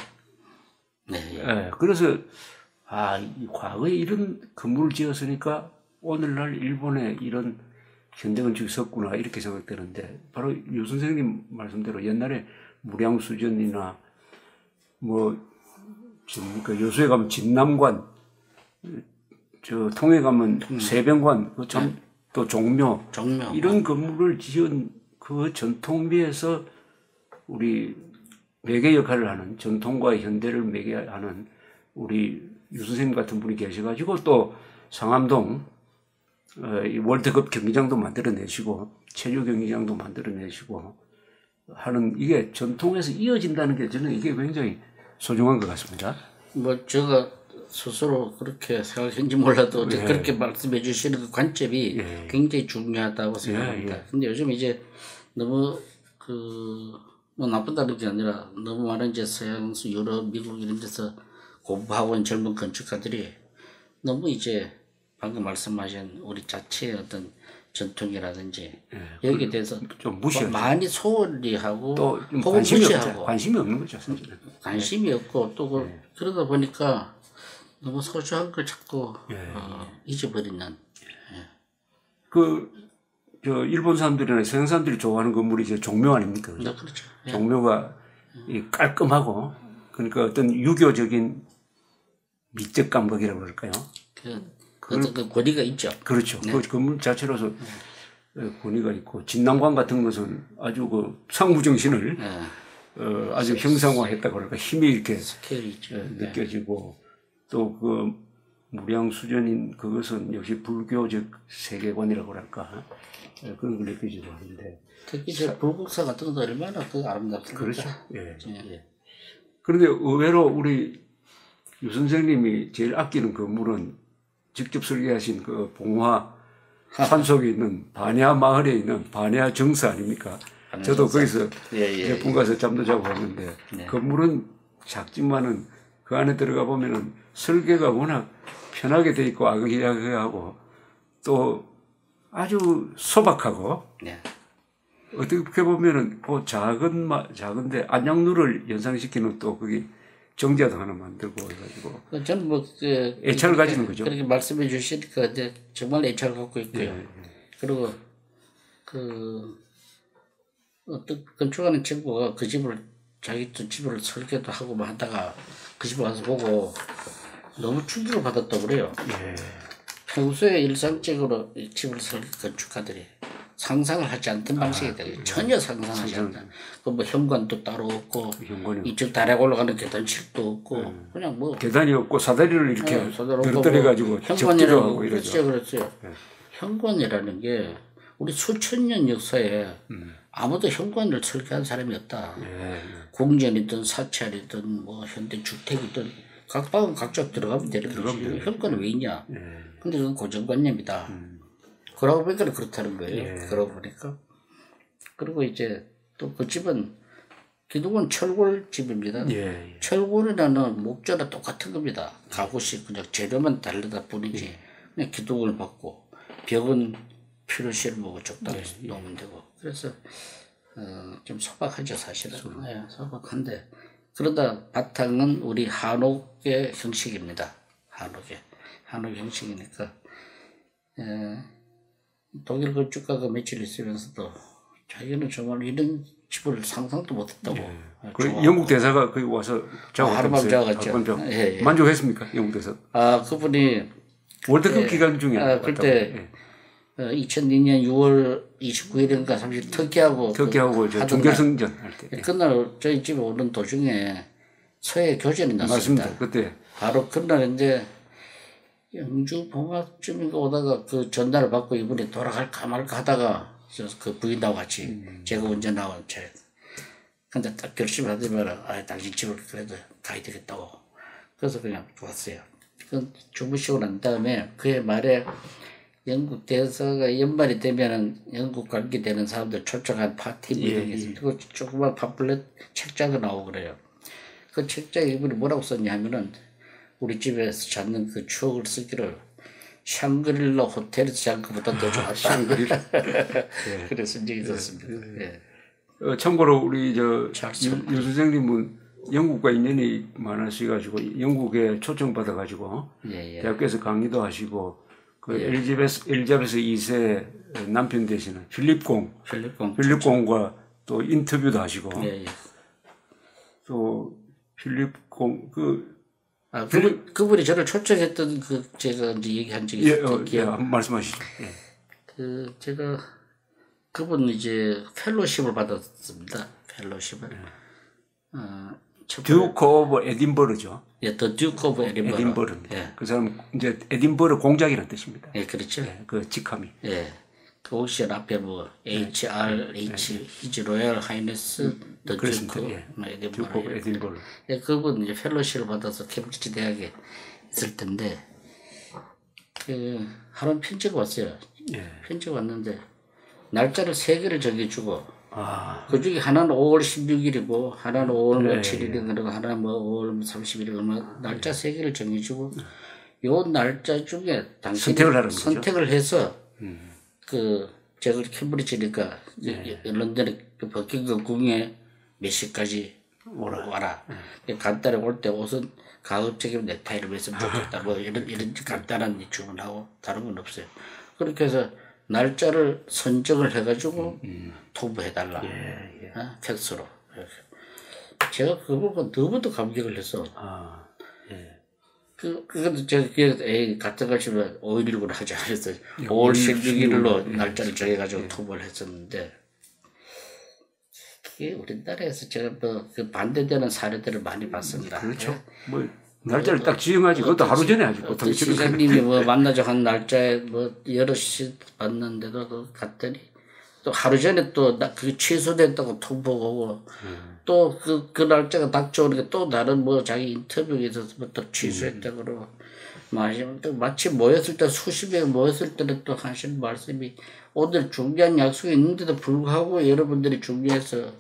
그래서 이 과거에 이런 건물을 지었으니까 오늘날 일본에 이런 현대건축이 섰구나 이렇게 생각되는데 바로 유 선생님 말씀대로 옛날에 무량수전이나 뭐 여수에 가면 진남관, 저 통에 가면 세병관, 또 종묘 이런 건물을 지은 그 전통미에서 우리 매개 역할을 하는 전통과 현대를 매개하는 우리 유 선생님 같은 분이 계셔가지고 또 상암동 월드컵 경기장도 만들어내시고 체조 경기장도 만들어내시고 하는 이게 전통에서 이어진다는 게 저는 이게 굉장히 소중한 것 같습니다. 뭐 제가 스스로 그렇게 생각했는지 몰라도 그렇게 말씀해 주시는 그 관점이 굉장히 중요하다고 생각합니다. 근데 요즘 이제 너무 뭐 나쁘다는 게 아니라 너무 많은 이제 서양, 유럽, 미국 이런 데서 공부하고 있는 젊은 건축가들이 너무 이제 방금 말씀하신 우리 자체의 어떤 전통이라든지 여기에 대해서 좀 무시하죠. 많이 소홀히 하고 또 관심이 없는 거죠. 사실은. 관심이 없고 또 그러다 보니까 너무 소중한 걸 자꾸 잊어버리는. 저 일본 사람들이나 서양 사람들이 좋아하는 건물이 이제 종묘 아닙니까? 네, 그렇죠. 종묘가 이 깔끔하고 그러니까 어떤 유교적인 미적 감각이라고 그럴까요? 그 권위가 있죠. 그렇죠. 네. 그 건물 자체로서 권위가 있고 진난관 같은 것은 아주 그 상부정신을 아주 형상화했다 그럴까 힘이 이렇게 느껴지고 또 그 무량수전인 그것은 역시 불교적 세계관이라고 그럴까 그런 걸 느껴지고 하는데 특히 저 불국사 같은 것도 얼마나 그 아름답습니까? 그렇죠. 예. 그런데 의외로 우리 유 선생님이 제일 아끼는 건물은 직접 설계하신 그 봉화 산속에 있는 반야 마을에 있는 반야 정사 아닙니까? 저도 거기서 몇 분 가서 잠도 자고 왔는데 건물은 작지만은 그 안에 들어가 보면은 설계가 워낙 편하게 돼 있고 아기자기하고 또 아주 소박하고 어떻게 보면은 그 작은데 안양루를 연상시키는 또 거기 정자도 하나 만들고 해가지고 저는 뭐 애착을 가지는 거죠. 그렇게 말씀해 주시니까 정말 애착을 갖고 있고요. 그리고 그 어떤 건축하는 친구가 그 집을 자기 집을 설계도 하고 뭐 하다가 그 집을 와서 보고 너무 충격을 받았다고 그래요. 평소에 일상적으로 집을 건축가들이 상상을 하지 않던 방식이 되고 전혀 상상하지 않다. 그 뭐 현관도 따로 없고 이쪽 다리에 올라가는 계단실도 없고 그냥 뭐 계단이 없고 사다리를 이렇게 늘어뜨려 가지고 현관이라고 그랬어요. 현관이라는 게 우리 수천 년 역사에 아무도 현관을 설계한 사람이 없다. 궁전이든 사찰이든 뭐 현대 주택이든 각 방은 각자 들어가면 되는 거지. 현관은 왜 있냐? 근데 그건 고정관념이다. 그러고 보니까 그렇다는 거예요. 그러고 보니까. 그리고 이제 또 그 집은 기둥은 철골 집입니다. 철골이라는 목재랑 똑같은 겁니다. 가구식 그냥 재료만 다르다 뿐이지. 그냥 기둥을 받고 벽은 필요시를 보고 적당히 놓으면 되고. 그래서 좀 소박하죠 사실은. 소박한데 그러다 바탕은 우리 한옥의 형식입니다. 한옥 형식이니까. 독일 건축가가 며칠 있으면서도 자기는 정말 이런 집을 상상도 못했다고. 영국 대사가 거기 와서 하룻밤 자갔죠. 만족했습니까, 영국 대사? 그분이 월드컵 기간 중에 그때 2002년 6월 29일인가 30일 터키하고 준결승전 할 때. 그날 저희 집에 오는 도중에 서해 교전이 났습니다. 맞습니다. 그때 바로 그날인데. 영주 봉화쯤인가 오다가 그 전달을 받고 이분이 돌아갈까 말까 하다가 그 부인하고 같이 제가 운전하고 근데 딱 결심을 하더니 당신 집을 그래도 가야 되겠다고. 그래서 그냥 왔어요. 주무시고 난 다음에 그의 말에 영국 대사가 연말이 되면은 영국 관계되는 사람들 초청한 파티 뭐 이런 게 있습니다. 그 조그만 팜플렛 책자도 나오고 그래요. 그 책자에 이분이 뭐라고 썼냐 하면은 우리 집에서 찾는 그 추억을 쓰기를 샹그릴라 호텔에서 잔 것보다 더 좋았다. 그래서 쓴 적이 있었습니다. 참고로 우리 유 선생님은 영국과 인연이 많으셔가지고 영국에 초청받아가지고 대학교에서 강의도 하시고 그 엘리자베스 2세 남편 되시는 필립공과 또 인터뷰도 하시고 또 필립공 그분이 저를 초청했던 제가 이제 얘기한 적이 있어요. 말씀하시죠. 제가 그분 이제 펠로십을 받았습니다. 펠로십을. 듀크 오브 에딘버러죠. 더 듀크 오브 에딘버러. 그 사람 이제 에딘버러 공작이라는 뜻입니다. 그렇죠. 그 직함이. 그 혹시 앞에 뭐 HRH 히즈 로얄 하이네스 더 듀크 에딘버러. 그분 이제 펠로십을 받아서 캠브리지 대학에 있을 텐데 하루 편지가 왔어요. 편지가 왔는데 날짜를 3개를 정해주고 그 중에 하나는 5월 16일이고, 하나는 5월 7일이고, 하나는 뭐 5월 30일이고, 뭐 날짜 3개를 정해주고, 요 날짜 중에 당신이 선택을 해서, 제가 캠브리지니까, 런던에 버킹엄 궁에 몇 시까지 와라. 간단하게 올 때 옷은 가급적이면 넥타이를 맸으면 좋겠다. 뭐 이런 간단한 주문하고 다른 건 없어요. 그렇게 해서 날짜를 선정을 해가지고 통보해달라. 팩스로. 제가 그 부분 너무도 감격을 해서. 그것도 제가 같은 것이면 5.16을 하자 해서 5월 16일로 날짜를 정해가지고 통보를 했었는데, 그게 우리나라에서 제가 그 반대되는 사례들을 많이 봤습니다. 그렇죠. 뭐 날짜를 딱 지정하지. 그것도 하루 전에 하지. 어떤 시장님이 뭐 만나자고 한 날짜에 뭐 여럿이 봤는데도 갔더니 또 하루 전에 또 그 취소됐다고 통보가 오고 또 그 날짜가 닥쳐오니까 또 다른 뭐 자기 인터뷰에 있어서부터 취소했다고 그러고 마치 모였을 때 수십 명 모였을 때는 또 하시는 말씀이 오늘 중요한 약속이 있는데도 불구하고 여러분들이 중요해서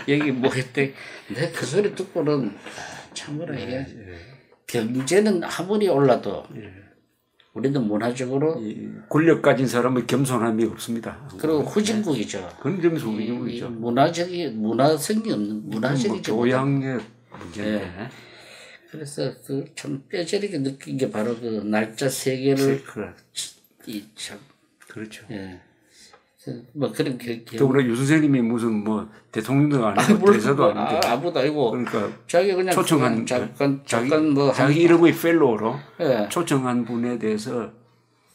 여기 모였대. 내가 그 소리 듣고는 참으로 이게 경제는 아무리 올라도 우리는 문화적으로 권력 가진 사람은 겸손함이 없습니다. 그리고 후진국이죠. 그런 점에서 후진국이죠. 문화성이 없는 문화적이죠. 교양의 문제인데. 그래서 그 참 뼈저리게 느낀 게 바로 그 날짜 세계를 참 그렇죠. 뭐 그런 더불어 유 선생님이 무슨 뭐 대통령도 아니고 대사도 아닌데 아무도 아니고 그러니까 자기 그냥 초청한 잠깐 뭐 자기 이름의 펠로우로 초청한 분에 대해서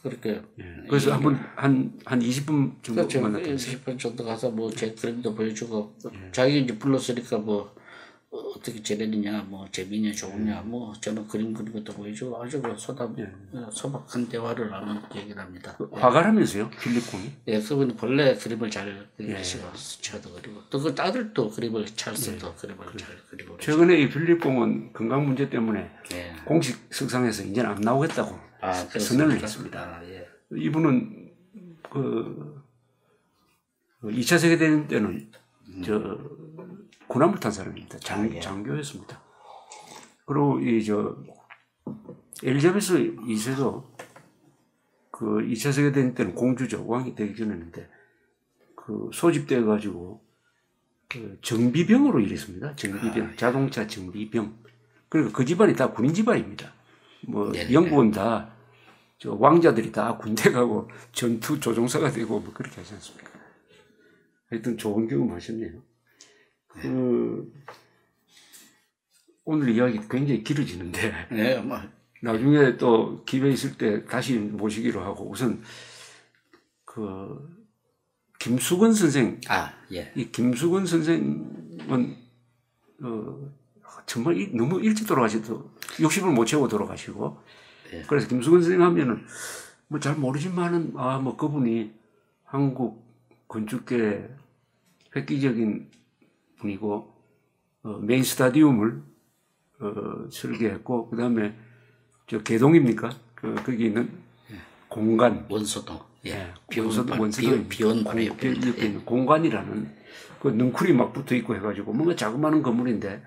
그렇게 그래서 한 20분 정도 그렇죠. 20분 정도 가서 뭐 제 그림도 보여주고 자기 이제 불렀으니까 뭐 어떻게 지내느냐, 뭐 재미냐, 좋으냐, 뭐 저는 그림 그리는 것도 보여주고 아주 소박한 대화를 나눈 얘기를 합니다. 화가라면서요, 필립공이? 그분이 본래 그림을 잘 그리시고 스치도 그리고 또 그 아들도 그림을 찰스도 그림을 잘 그리고. 최근에 이 필립공은 건강 문제 때문에 공식 석상에서 이제는 안 나오겠다고 선언을 했습니다. 이분은 그 2차 세계대전 때는 군함을 탄 사람입니다. 장교였습니다. 그리고 엘리자베스 2세도 그 2차 세계대전 때는 공주죠. 왕이 되기 전이었는데 그 소집돼 가지고 그 정비병으로 일했습니다. 정비병, 자동차 정비병. 그러니까 그 집안이 다 군인 집안입니다. 뭐 영국은 다 왕자들이 다 군대 가고 전투 조종사가 되고 뭐 그렇게 하지 않습니까? 하여튼 좋은 경험 하셨네요. 오늘 이야기 굉장히 길어지는데 나중에 또 기회 있을 때 다시 모시기로 하고 우선 김수건 선생 이 김수건 선생은 정말 너무 일찍 돌아가시도 60을 못 채우고 돌아가시고 그래서 김수건 선생 하면은 뭐 잘 모르지만은 뭐 그분이 한국 건축계 획기적인 분이고 메인 스타디움을 설계했고 그다음에 저 개동입니까? 거기 있는 공간 원소동 원소동 비원발에 옆에 있는 공간이라는 그 넝쿨이 막 붙어 있고 해가지고 뭔가 자그마한 건물인데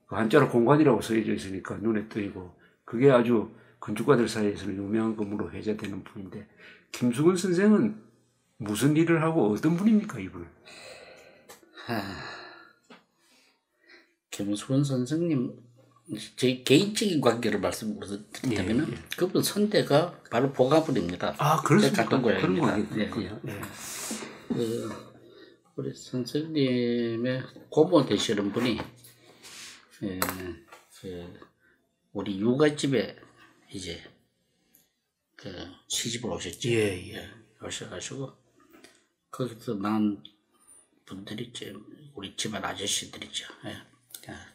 그 한자로 공간이라고 써져 있으니까 눈에 띄고 그게 아주 건축가들 사이에서는 유명한 건물로 회자되는 분인데 김수건 선생은 무슨 일을 하고 어떤 분입니까 이분은? 김수건 선생님 제 개인적인 관계를 말씀드리자면 그분 선대가 바로 보가불입니다. 그렇습니까? 같은 고향입니다. 그런 우리 선생님의 고모 되시는 분이 우리 육아집에 이제 시집을 오셨죠. 오셔가지고 거기서 난 분들이 우리 집안 아저씨들이죠.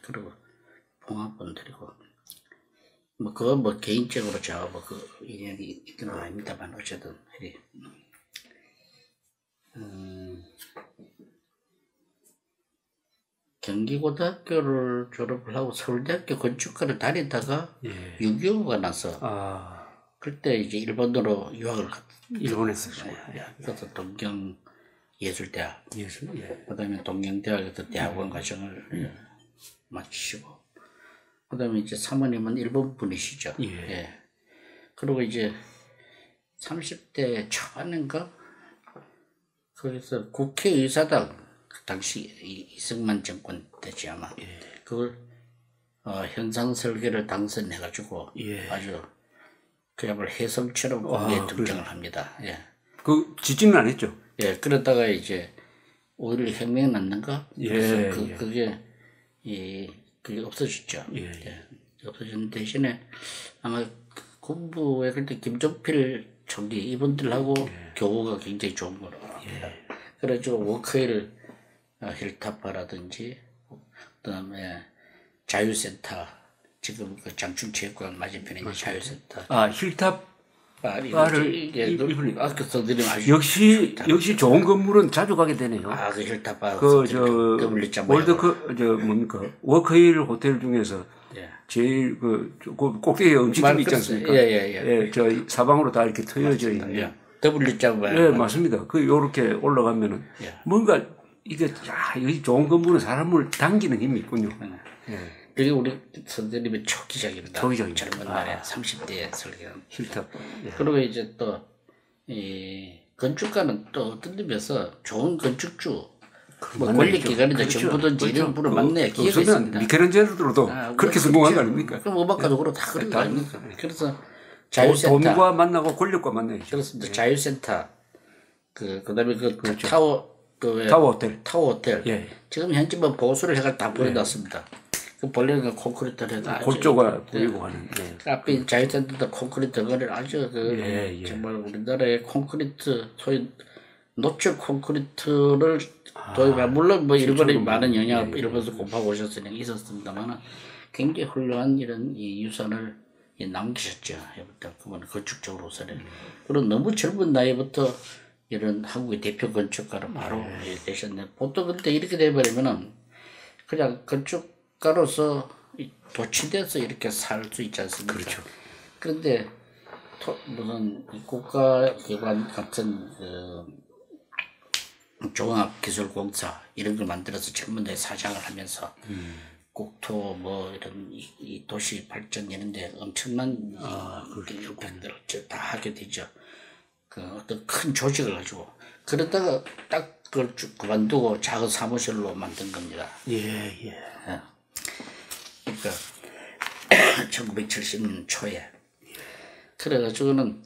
그리고 봉합분들이고 그건 개인적으로 저하고 그 인연이 있던 건 아닙니다만 어쨌든 경기고등학교를 졸업을 하고 서울대학교 건축과를 다니다가 6.25가 나서 그때 이제 일본으로 유학을 일본에서 그래서 동경 예술대학, 예술, 예. 그다음에 동경대학에서 대학원 과정을 마치시고, 그다음에 이제 사모님은 일본 분이시죠. 예. 그리고 이제 30대 초반인가 거기서 국회의사당 그 당시 이승만 정권 때지 아마 그걸 현상 설계를 당선해가지고 아주 그야말로 혜성처럼 공개에 등장을 합니다. 예. 그 지지는 안 했죠. 예. 그러다가 이제 5.16 혁명이 났는가? 예. 그게 그게 없어졌죠. 예. 없어진 대신에 아마 군부에 그때 김종필 총리 이분들하고 교우가 굉장히 좋은 거로 합니다. 그래가지고 워크힐 힐타파라든지 그다음에 자유센터 지금 그 장충체육관 맞은편에 있는 자유센터. 힐타파를 역시 좋은 건물은 자주 가게 되네요. 그 힐타파 뭡니까 워크힐 호텔 중에서 제일 그 꼭대기에 음식점이 있지 않습니까? 저 사방으로 다 이렇게 트여져 있는. W자 예, 맞습니다. 그 요렇게 올라가면은 뭔가 이게 여기 좋은 건물은 사람을 당기는 힘이 있군요. 그게 우리 선생님의 초기작입니다. 초기작입니다. 젊은 날에 30대에 설계한 힐타파. 그리고 이제 또 이 건축가는 또 어떤 데에서 좋은 건축주 뭐 권력기관이든 정부든지 이런 분을 만나야 기회가 있습니다. 미켈란젤로도 그렇게 성공한 거 아닙니까? 그럼 음악가도 다 그런 거 아닙니까? 그래서 자유센터 돈과 만나고 권력과 만나야죠. 그렇습니다. 자유센터 그다음에 타워 호텔 지금 현재 뭐 보수를 해가 다 버려놨습니다. 그 본래는 콘크리트를 해서 골조가 보이고 하는. 앞에 자유센터도 콘크리트 거를 아주 정말 우리나라의 콘크리트 소위 노출 콘크리트를 도입한 물론 뭐 일본에 많은 영향을 일본에서 공부하고 오셨으니까 있었습니다만 굉장히 훌륭한 이런 이 유산을 남기셨죠. 그분은 건축적으로서는. 그리고 너무 젊은 나이부터 이런 한국의 대표 건축가로 바로 되셨네. 보통 근데 이렇게 돼버리면은 그냥 건축가로서 도취돼서 이렇게 살 수 있지 않습니까? 그렇죠. 그런데 무슨 국가기관 같은 종합기술공사 이런 걸 만들어서 젊은 나이에 사장을 하면서 국토 뭐 이런 이 도시 발전 이런데 엄청난 일들을 다 하게 되죠. 그 어떤 큰 조직을 가지고 그러다가 딱 그걸 쭉 그만두고 작은 사무실로 만든 겁니다. 그러니까 1970년 초에 그래가지고는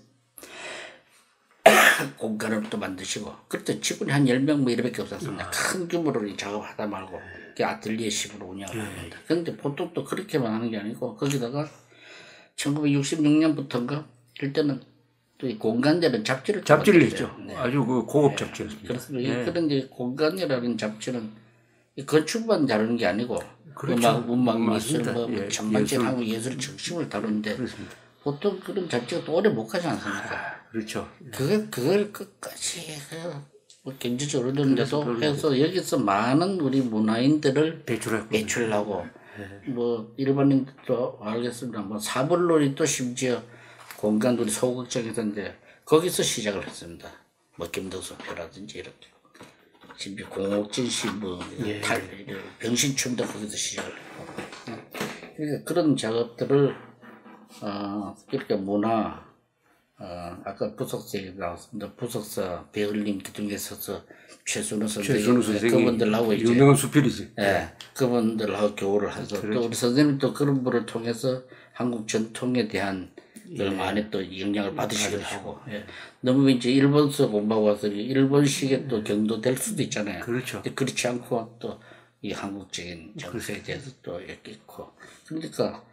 공간을 또 만드시고 그때 직원이 한 10명 뭐 이렇게 없었습니다. 큰 규모로 작업하다 말고 아틀리에식으로 운영을 합니다. 그런데 보통 또 그렇게만 하는 게 아니고 거기다가 1966년부터인가 일단은 또 이 공간이라는 잡지를 했죠. 아주 그 고급 잡지였습니다. 그렇습니다. 그런데 공간이라는 잡지는 건축만 다루는 게 아니고 음악 미술 전반적인 한국 예술 정신을 다루는데 보통 그런 잡지가 또 오래 못 가지 않습니까? 그렇죠. 그걸 끝까지 뭐 경제적으로 어려운데도 해서 여기서 많은 우리 문화인들을 배출하고 뭐 일반인들도 알겠습니다. 뭐 사벌놀이 또 심지어 공간 우리 소극장에서인데 거기서 시작을 했습니다. 뭐 김덕수표라든지 이렇게 심지어 공옥진 씨 뭐 병신춤도 거기서 시작을 했고 그런 작업들을 이렇게 문화 아까 부석사 얘기 나왔습니다. 부석사 배울림 기둥에 서서 최순우 선생님 그분들하고 이제 유명한 수필이지. 그분들하고 교우를 해서 또 우리 선생님도 그런 분을 통해서 한국 전통에 대한 걸 많이 또 영향을 받으시기도 하고 너무 이제 일본서 공부하고 와서 일본식에 또 경도될 수도 있잖아요. 그렇죠. 그렇지 않고 또 이 한국적인 정서에 대해서 또 이렇게 있고 그러니까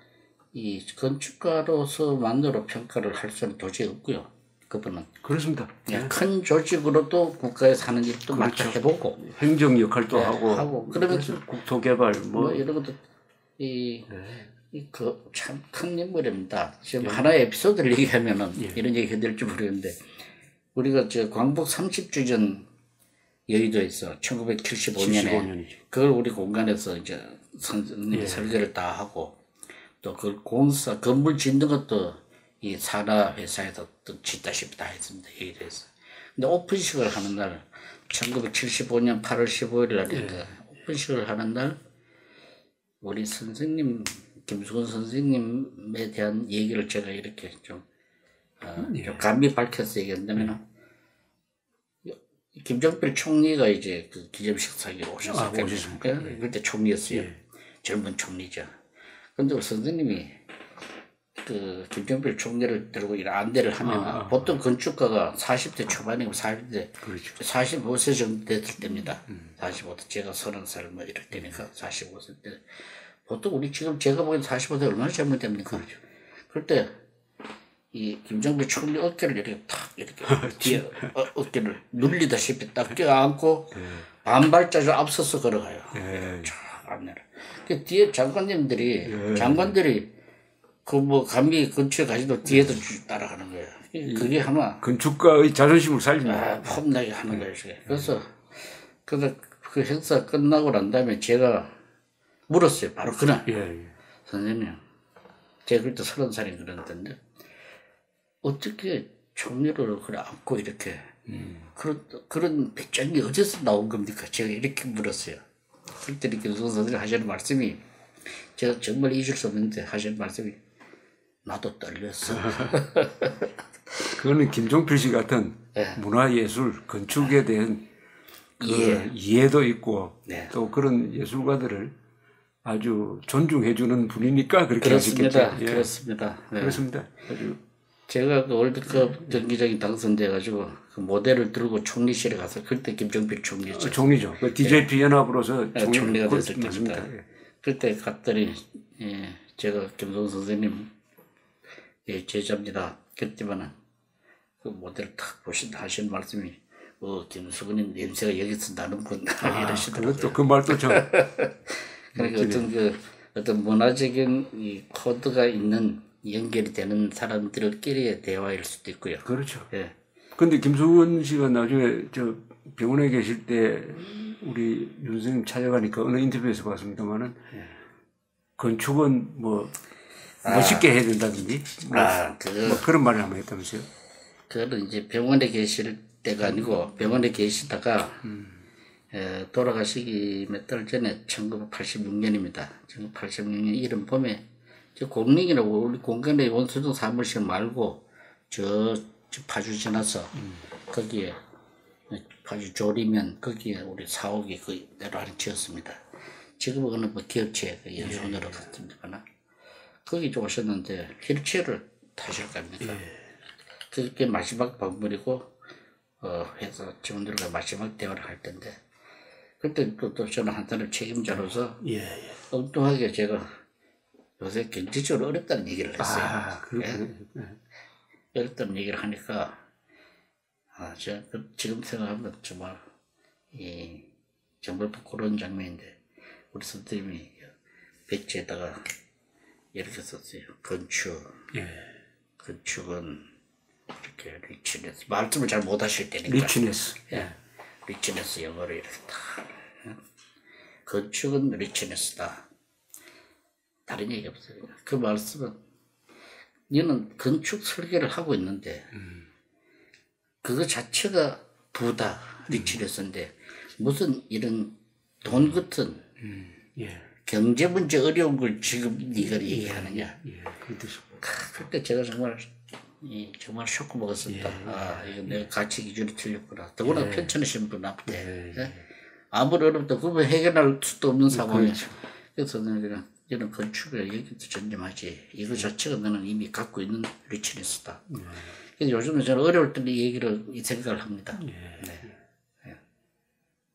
이 건축가로서만으로 평가를 할 수는 도저히 없고요. 그분은 그렇습니다. 큰 조직으로도 국가에 사는 일도 마저 해보고 행정 역할도 하고 그러면서 국토개발 뭐 이런 것도 참 큰 인물입니다. 지금 하나의 에피소드를 얘기하면은 이런 얘기 해드릴지 모르겠는데 우리가 저 광복 30주 전 여의도에서 1975년에 그걸 우리 공간에서 이제 설계를 다 하고 또 그 공사 건물 짓는 것도 이 산하 회사에서 또 짓다시피 다 했습니다. 여의도에서. 근데 오픈식을 하는 날 1975년 8월 15일 날인가 오픈식을 하는 날 우리 선생님 김수근 선생님에 대한 얘기를 제가 이렇게 좀 감히 밝혀서 얘기한다면 김정필 총리가 이제 그 기념식사에 오셨을 겁니다. 그때 총리였어요. 젊은 총리죠. 근데 우리 선생님이 그 김정필 총리를 들고 이런 안대를 하면 보통 건축가가 40대 초반이고 40대 그렇죠. 45세 정도 됐을 때입니다. 45세 제가 30살 뭐 이럴 때니까 45세 때 보통 우리 지금 제가 보기엔 45세 얼마나 젊은 때입니까? 그렇죠. 그럴 때 이 김정필 총리 어깨를 이렇게 탁 이렇게 뒤에 어깨를 눌리다시피 딱 껴안고 반발자주 앞서서 걸어가요. 쫙 안내를. 그 뒤에 장관들이 그 뭐 감히 근처에 가지도 뒤에도 쭉 따라가는 거예요. 그게 하나 건축가의 자존심을 살립니다. 폼나게 하는 거예요. 그래서 그 행사 끝나고 난 다음에 제가 물었어요. 바로 그날 선생님, 제가 그때 30살이 그랬는데 어떻게 총리를 그래 안고 이렇게 그런 배짱이 어디서 나온 겁니까? 제가 이렇게 물었어요. 그때 김수근 선생님 하시는 말씀이 제가 정말 잊을 수 없는데 하시는 말씀이 나도 떨렸어. 그거는 김종필 씨 같은 문화예술, 건축에 대한 그 이해도 있고 또 그런 예술가들을 아주 존중해주는 분이니까 그렇게 하셨겠죠. 그렇습니다. 그렇습니다. 아주 제가 그 월드컵 경기장에 당선돼가지고 그 모델을 들고 총리실에 가서 그때 김정필 총리였죠. 총리죠. 그 DJP 연합으로서 총리가 됐을 때입니다. 그때 갔더니 제가 김성훈 선생님 제자입니다. 그때만은 그 모델을 탁 보신다 하시는 말씀이 김수근님 냄새가 여기서 나는군 이러시더라고요. 그것도 그 말도 참 그러니까 어떤 문화적인 이 코드가 있는 연결이 되는 사람들끼리의 대화일 수도 있고요. 그렇죠. 근데 김수근 씨가 나중에 저 병원에 계실 때 우리 윤 선생님 찾아가니까 어느 인터뷰에서 봤습니다만은 건축은 뭐 멋있게 해야 된다든지 뭐 그런 말을 한번 했다면서요? 그거는 이제 병원에 계실 때가 아니고 병원에 계시다가 돌아가시기 몇 달 전에 1986년입니다. 1986년 이른 봄에 공릉이라고 우리 공간에 원수동 사무실 말고 저 파주 지나서 거기에 파주 조리면 거기에 우리 사옥이 그대로 하나 지었습니다. 지금은 어느 뭐 기업체 연수원으로 갔습니다만 거기 좀 오셨는데 휠체어를 타실 겁니까? 그게 마지막 방문이고 회사 직원들과 마지막 대화를 할 텐데 그때 또 저는 한 사람 책임자로서 엉뚱하게 제가 요새 경제적으로 어렵다는 얘기를 했어요. 어렵다는 얘기를 하니까 제가 지금 생각하면 정말 정말 부끄러운 장면인데 우리 선생님이 백지에다가 이렇게 썼어요. 건축은 이렇게 리치네스 말씀을 잘 못하실 때니까 리치네스 영어로 이렇게 다 건축은 리치네스다. 다른 얘기 없어요. 그 말씀은 너는 건축 설계를 하고 있는데 그거 자체가 부다 리치네스인데 무슨 이런 돈 같은 경제 문제 어려운 걸 지금 네가 얘기하느냐. 그때 제가 정말 쇼크 먹었습니다. 이거 내가 가치 기준이 틀렸구나. 더구나 편찮으신 분 앞에 아무리 어렵다 그러면 해결할 수도 없는 상황이에요. 그래서 저는 건축을 여기서 전념하지. 이거 자체가 나는 이미 갖고 있는 리치네스다. 그래서 요즘은 저는 어려울 때는 이 생각을 합니다.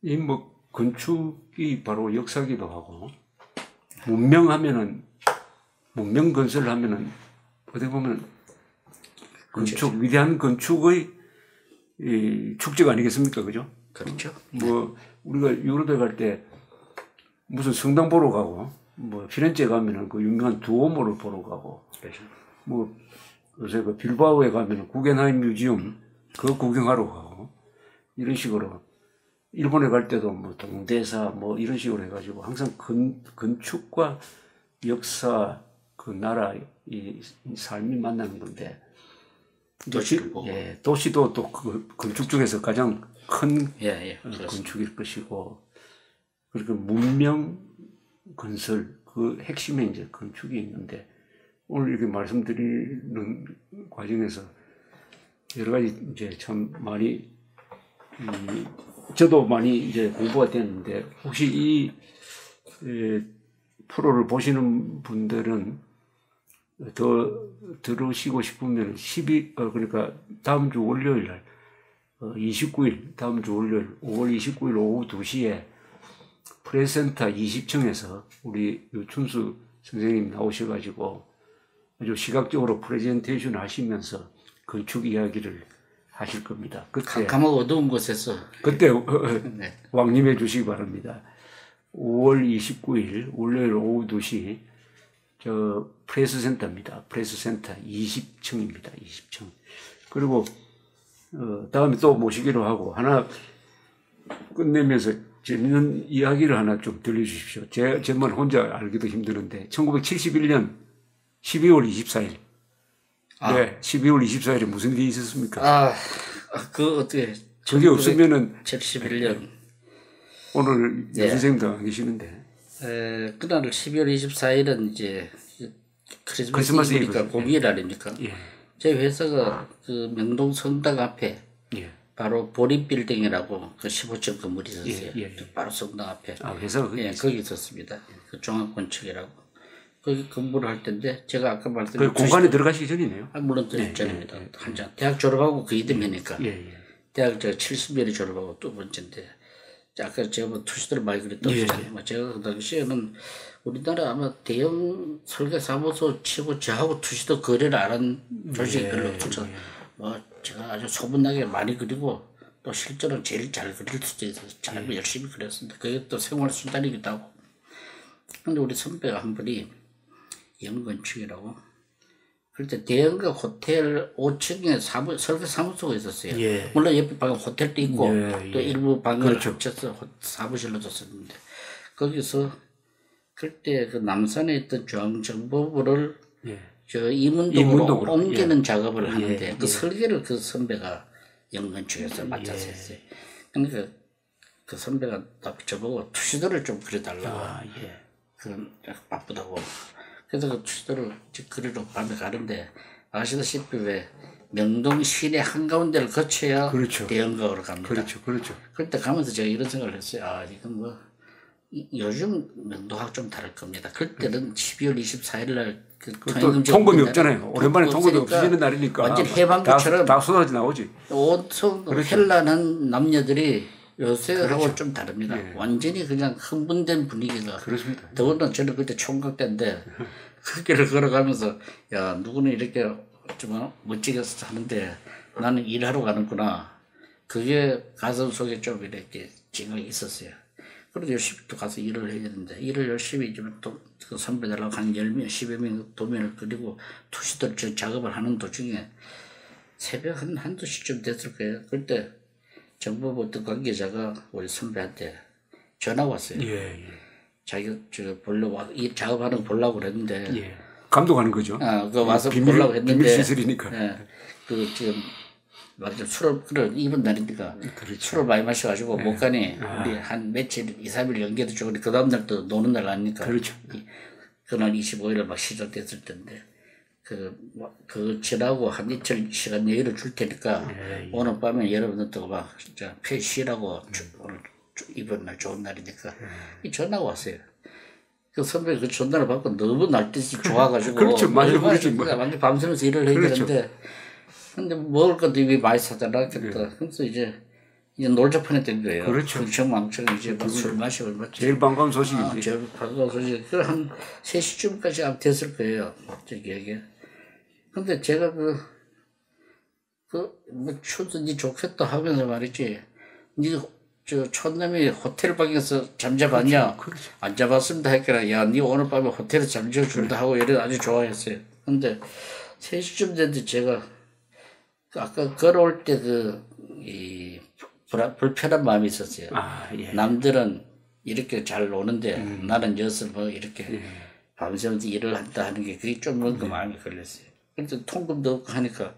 이 뭐 건축이 바로 역사기도 하고 문명 건설하면은 어떻게 보면 위대한 건축의 축적 아니겠습니까, 그죠? 그렇죠. 뭐 우리가 유럽에 갈 때 무슨 성당 보러 가고. 뭐 피렌체 가면은 그 유명한 두오모를 보러 가고, 뭐 요새 그 빌바오에 가면은 구겐하임 뮤지엄 그거 구경하러 가고 이런 식으로 일본에 갈 때도 뭐 동대사 뭐 이런 식으로 해가지고 항상 건축과 역사 그 나라 이 삶이 만나는 건데 도시를 보고. 예, 도시도 또 그 건축 중에서 가장 큰 건축일 것이고, 그리고 문명 건설 그 핵심에 이제 건축이 있는데, 오늘 이렇게 말씀드리는 과정에서 여러 가지 이제 참 많이 저도 많이 이제 공부가 됐는데, 혹시 이 프로를 보시는 분들은 더 들으시고 싶으면 그러니까 다음 주 월요일 날 29일 다음 주 월요일 5월 29일 오후 2시에 프레스센터 20층에서 우리 유춘수 선생님 나오셔가지고 아주 시각적으로 프레젠테이션 하시면서 건축 이야기를 하실 겁니다. 그때 캄캄하고 어두운 곳에서 그때 네. 왕림해 주시기 바랍니다. 5월 29일 월요일 오후 2시 저 프레스센터입니다. 프레스센터 20층입니다. 20층. 그리고 다음에 또 모시기로 하고 하나 끝내면서 재밌는 이야기를 하나 좀 들려주십시오. 제만 혼자 알기도 힘드는데 1971년 12월 24일 네, 12월 24일에 무슨 일이 있었습니까? 그 어떻게 그게 없으면은 71년 오늘 네. 선생님도 안 계시는데 그날 12월 24일은 이제 크리스마스 이브니까 공휴일 아닙니까? 예. 저희 회사가 그 명동 성당 앞에 바로 보리빌딩이라고 그 15층 건물이 있었어요. 바로 성당 앞에. 회사가 거기 있었습니다. 그 종합건축이라고. 거기 근무를 할 텐데 제가 아까 말씀드린 그 공간에 들어가시기 전이네요. 물론 전입니다. 한장 대학 졸업하고 그 이듬해니까. 대학 제가 70년에 졸업하고 두 번째인데 아까 제가 뭐 투시들을 많이 그랬던 제가 그 당시에는 우리나라 아마 대형 설계 사무소 치고 저하고 투시도 거래를 안 한 조직이 별로 없어서 뭐 제가 아주 소문나게 많이 그리고 또 실제로 제일 잘 그릴 수도 있어서 잘 열심히 그렸습니다. 그게 또 생활 수단이기도 하고. 근데 우리 선배가 한 분이 영건축이라고. 그때 대형가 호텔 5층에 설계 사무소가 있었어요. 물론 옆에 방금 호텔도 있고 또 일부 방을 합쳐서 사무실로 줬었는데 거기서 그때 그 남산에 있던 중앙정보부를 저 이문동으로 옮기는 작업을 하는데 그 설계를 그 선배가 영건축에서 맡아서 했어요. 그러니까 그 선배가 저보고 투시도를 좀 그려달라고. 그건 바쁘다고. 그래서 그 투시도를 그리러 밤에 가는데 아시다시피 왜 명동 시내 한가운데를 거쳐야 대형가로 갑니다. 그렇죠. 그때 가면서 제가 이런 생각을 했어요. 이건 뭐 요즘 명동하고 좀 다를 겁니다. 그때는 12월 24일 날 통금이 없잖아요. 오랜만에 통금이 없어지는 날이니까 완전 해방구처럼 다 쏟아져 나오지. 온통 헬라는 남녀들이 요새하고 좀 다릅니다. 완전히 그냥 흥분된 분위기가. 그렇습니다. 더군다나 저는 그때 총각 때인데 그 길을 걸어가면서 야 누구는 이렇게 좀 멋지게 하는데 나는 일하러 가는구나. 그게 가슴 속에 좀 이렇게 찡하게 있었어요. 그래도 열심히 또 가서 일을 해야 되는데 일을 열심히 좀 또 그 선배들하고 한 10명, 10여 명 도면을 그리고 투시들 작업을 하는 도중에 새벽 한 2시쯤 됐을 거예요. 그때 정보부 어떤 관계자가 우리 선배한테 전화가 왔어요. 자기가 보려고, 이 작업하는 거 보려고 그랬는데. 감독하는 거죠. 그 와서 보려고 했는데. 비밀시설이니까. 그 지금, 말하자면 술을, 이번 날이니까. 술을 많이 마셔가지고 못 가니. 우리 한 며칠, 2, 3일 연기해도 좋은데 그 다음날 또 노는 날 아니니까. 그날 25일에 막 시작됐을 텐데. 그 지나고 한 이틀 시간 여유를 줄 테니까 오늘 밤에 여러분들도 막 진짜 폐 쉬라고 오늘 이번 날 좋은 날이니까 이 전화가 왔어요. 그 선배 그 전화를 받고 너무 날뜻이 좋아가지고 완전 밤새면서 일을 해야 되는데 근데 먹을 것도 이미 많이 사다 놨겠다. 그래서 이제 놀자 뻔했던 거예요. 흥청망청 이제 막 술 마시고 제일 반가운 소식이지. 제일 반가운 소식. 한 3시쯤까지 아마 됐을 거예요. 저기에게. 근데 제가 뭐 추더니 좋겠다 하면서 말이지. 저 촌놈이 호텔 방에서 잠자봤냐? 안 잡았습니다 했더라. 야, 니 오늘 밤에 호텔에 잠재워준다 하고 이래 아주 좋아했어요. 근데 3시쯤 됐는데 제가 아까 걸어올 때 불편한 마음이 있었어요. 남들은 이렇게 잘 노는데 나는 여기서 뭐 이렇게 밤새면서 일을 한다 하는 게 그게 좀 뭔가 마음이 걸렸어요. 그래서 통금도 없고 하니까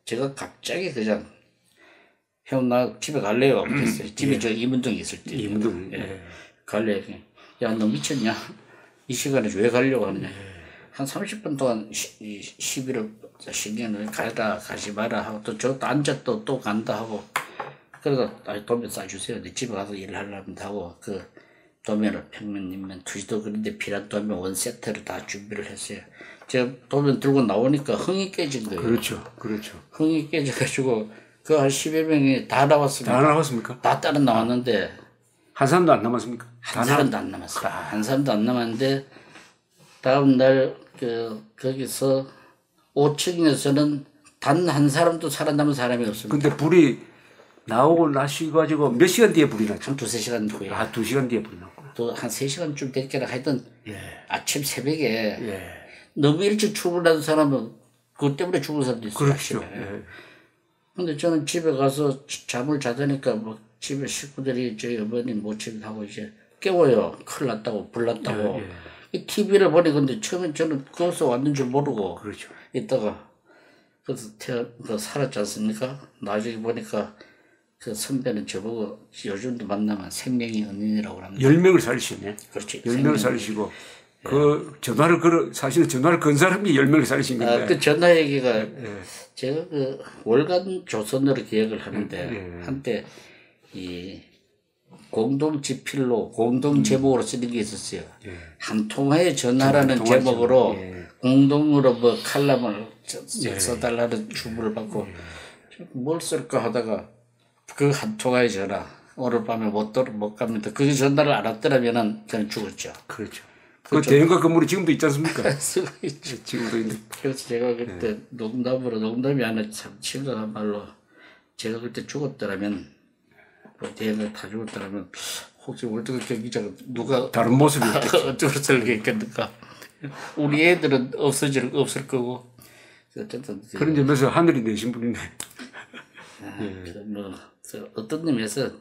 제가 갑자기 그냥 형 나 집에 갈래요. 그랬어요. 집에 저 이문동에 있을 때. 이문동. 예. 갈래. 야 너 미쳤냐? 이 시간에 왜 가려고 하느냐? 한 30분 동안 시비를 신경을 가지 마라 하고 또 저 앉아 또 간다 하고 그래서 도면 싸주세요. 내 집에 가서 일하려면 하고 그 도면을 평면이면 투지도 그런데 필요한 도면 원 세트를 다 준비를 했어요. 제가 도면 들고 나오니까 흥이 깨진 거예요. 그렇죠. 흥이 깨져가지고 그 한 10여 명이 다 나왔습니다. 다 나왔습니까? 다 따라 나왔는데 한 사람도 안 남았습니까? 한 사람도 안 남았어요. 한 사람도 안 남았는데 다음 날 거기서 5층에서는 단 한 사람도 살아남은 사람이 없습니다. 근데 불이 나오고 나셔가지고 몇 시간 뒤에 불이 났죠? 한 두세 시간 후에. 2시간 뒤에 불이 났구나. 또 한 3시간쯤 됐겠라 하여튼 아침 새벽에 너무 일찍 출근하는 사람은 그것 때문에 죽은 사람도 있어요. 그렇죠. 근데 저는 집에 가서 잠을 자자니까 뭐 집에 식구들이 저희 어머니 모친하고 이제 깨워요. 큰일 났다고 불 났다고. 이 TV를 보니 근데 처음에 저는 거기서 왔는 줄 모르고 그렇죠. 있다가 그래서 살았지 않습니까? 나중에 보니까 그 선배는 저보고 요즘도 만나면 생명의 은인이라고 합니다. 10명을 살리시네. 그렇지. 10명을 살리시고 그 전화를 사실은 전화를 건 사람이 10명을 살리신 건데. 그 전화 얘기가 제가 그 월간 조선으로 기억을 하는데 한때 이 공동 지필로 공동 제목으로 쓰는 게 있었어요. 한 통화의 전화라는 제목으로 공동으로 뭐 칼럼을 써달라는 주문을 받고 뭘 쓸까 하다가 그 한 통화의 전화 오늘 밤에 못 갑니다. 그 전화를 알았더라면은 저는 죽었죠. 그렇죠. 그 대형가 건물이 지금도 있지 않습니까? 쓰고 있죠. 지금도 있는. 그래서 제가 그때 농담이 아니라 참 심각한 말로 제가 그때 죽었더라면 뭐 대형가 다 죽었더라면 혹시 월드컵 경기장은 누가 다른 모습이 어쩌고 설계했겠는가. 우리 애들은 없을 거고. 어쨌든 그런 점에서 하늘이 내신 분이네. 뭐 어떤 점에서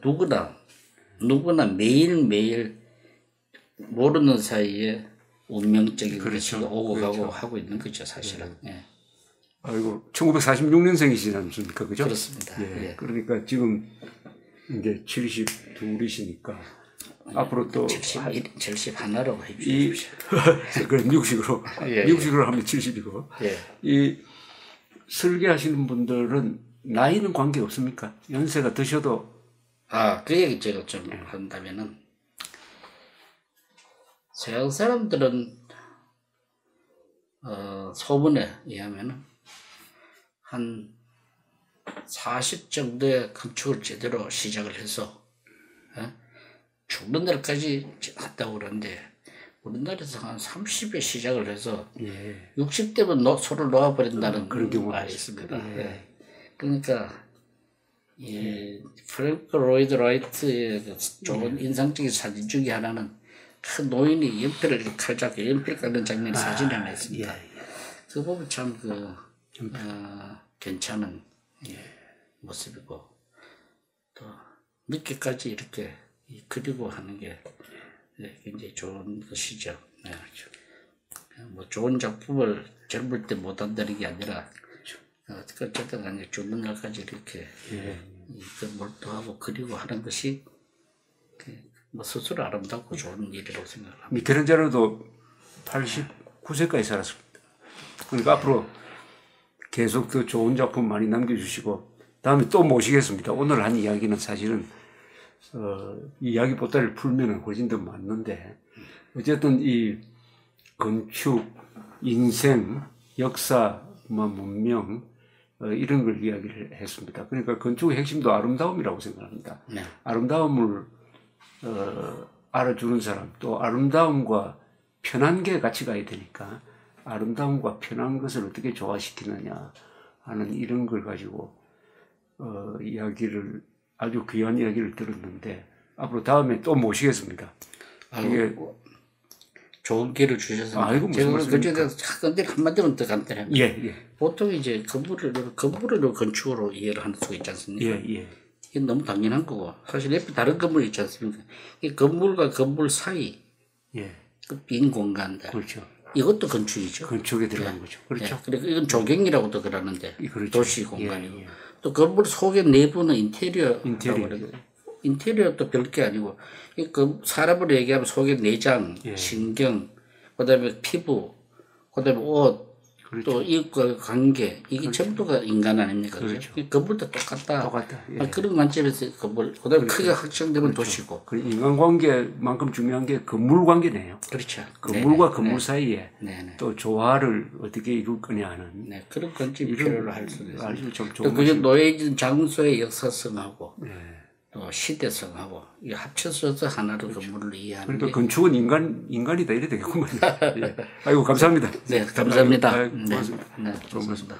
누구나 매일매일 모르는 사이에 운명적인 것이 오고 가고 하고 있는 거죠, 사실은. 아이고, 1946년생이시지 않습니까? 그죠? 그렇습니다. 그러니까 지금 이제 72이시니까 앞으로 또 71라고 해주십시오. 그래, 미국식으로 하면 70이고. 이 설계하시는 분들은 나이는 관계 없습니까? 연세가 드셔도. 그 얘기 제가 좀 한다면은 서양 사람들은 소문에 의하면은 한 40 정도의 건축을 제대로 시작을 해서 죽는 날까지 한다고 그러는데 우리나라에서 한 30에 시작을 해서 60대면 소를 놓아버린다는 그런 경우가 말이 있습니다. 그러니까 프랭크 로이드 라이트의 좋은 인상적인 사진 중에 하나는 큰 노인이 연필을 칼 잡고 연필 깎는 장면이 사진이 하나 있습니다. 그거 보면 참 괜찮은 모습이고 또 늦게까지 이렇게 그리고 하는 게 굉장히 좋은 것이죠. 뭐 좋은 작품을 젊을 때 못한다는 게 아니라 어쨌든 간에 죽는 날까지 이렇게 몰두하고 그리고 하는 것이 뭐 스스로 아름답고 좋은 일이라고 생각합니다. 미켈란젤로도 89세까지 살았습니다. 그러니까 앞으로 계속 더 좋은 작품 많이 남겨주시고 다음에 또 모시겠습니다. 오늘 한 이야기는 사실은 이야기 보따리를 풀면은 훨씬 더 많는데 어쨌든 이 건축, 인생, 역사, 문명 이런 걸 이야기를 했습니다. 그러니까 건축의 핵심도 아름다움이라고 생각합니다. 아름다움을 알아주는 사람, 또 아름다움과 편한 게 같이 가야 되니까 아름다움과 편한 것을 어떻게 조화시키느냐 하는 이런 걸 가지고 이야기를 아주 귀한 이야기를 들었는데 앞으로 다음에 또 모시겠습니다. 이게 좋은 기회를 주셔서 제가 그중에 근데 한마디로 더 간단합니다. 보통 이제 건물을 건축으로 이해를 하는 수가 있지 않습니까? 이게 너무 당연한 거고 사실 옆에 다른 건물이 있지 않습니까? 이 건물과 건물 사이 그 빈 공간들 이것도 건축이죠. 건축에 들어가는 거죠. 그렇죠. 그리고 이건 조경이라고도 그러는데 그렇죠. 도시 공간이고 또 건물 속의 내부는 인테리어. 인테리어도 별게 아니고 그 사람으로 얘기하면 속의 내장, 신경, 그다음에 피부, 그다음에 옷, 또 이웃과 관계 이게 전부가 인간 아닙니까? 그렇죠. 건물도 똑같다. 그런 관점에서 건물, 그다음에 크게 확장되면 도시고. 인간 관계만큼 중요한 게 건물 관계네요. 그렇죠. 건물과 건물 사이에 또 조화를 어떻게 이룰 거냐 하는 그런 관점이 필요로 할 수도 있어요. 아주 좀 또 그게 놓여진 장소의 역사성하고 또 시대성하고 이 합쳐서 하나로 건물을 이해하는. 그러니까 건축은 인간이다 이래 되겠구만. 아이고 감사합니다. 네, 감사합니다. 고맙습니다. 고맙습니다.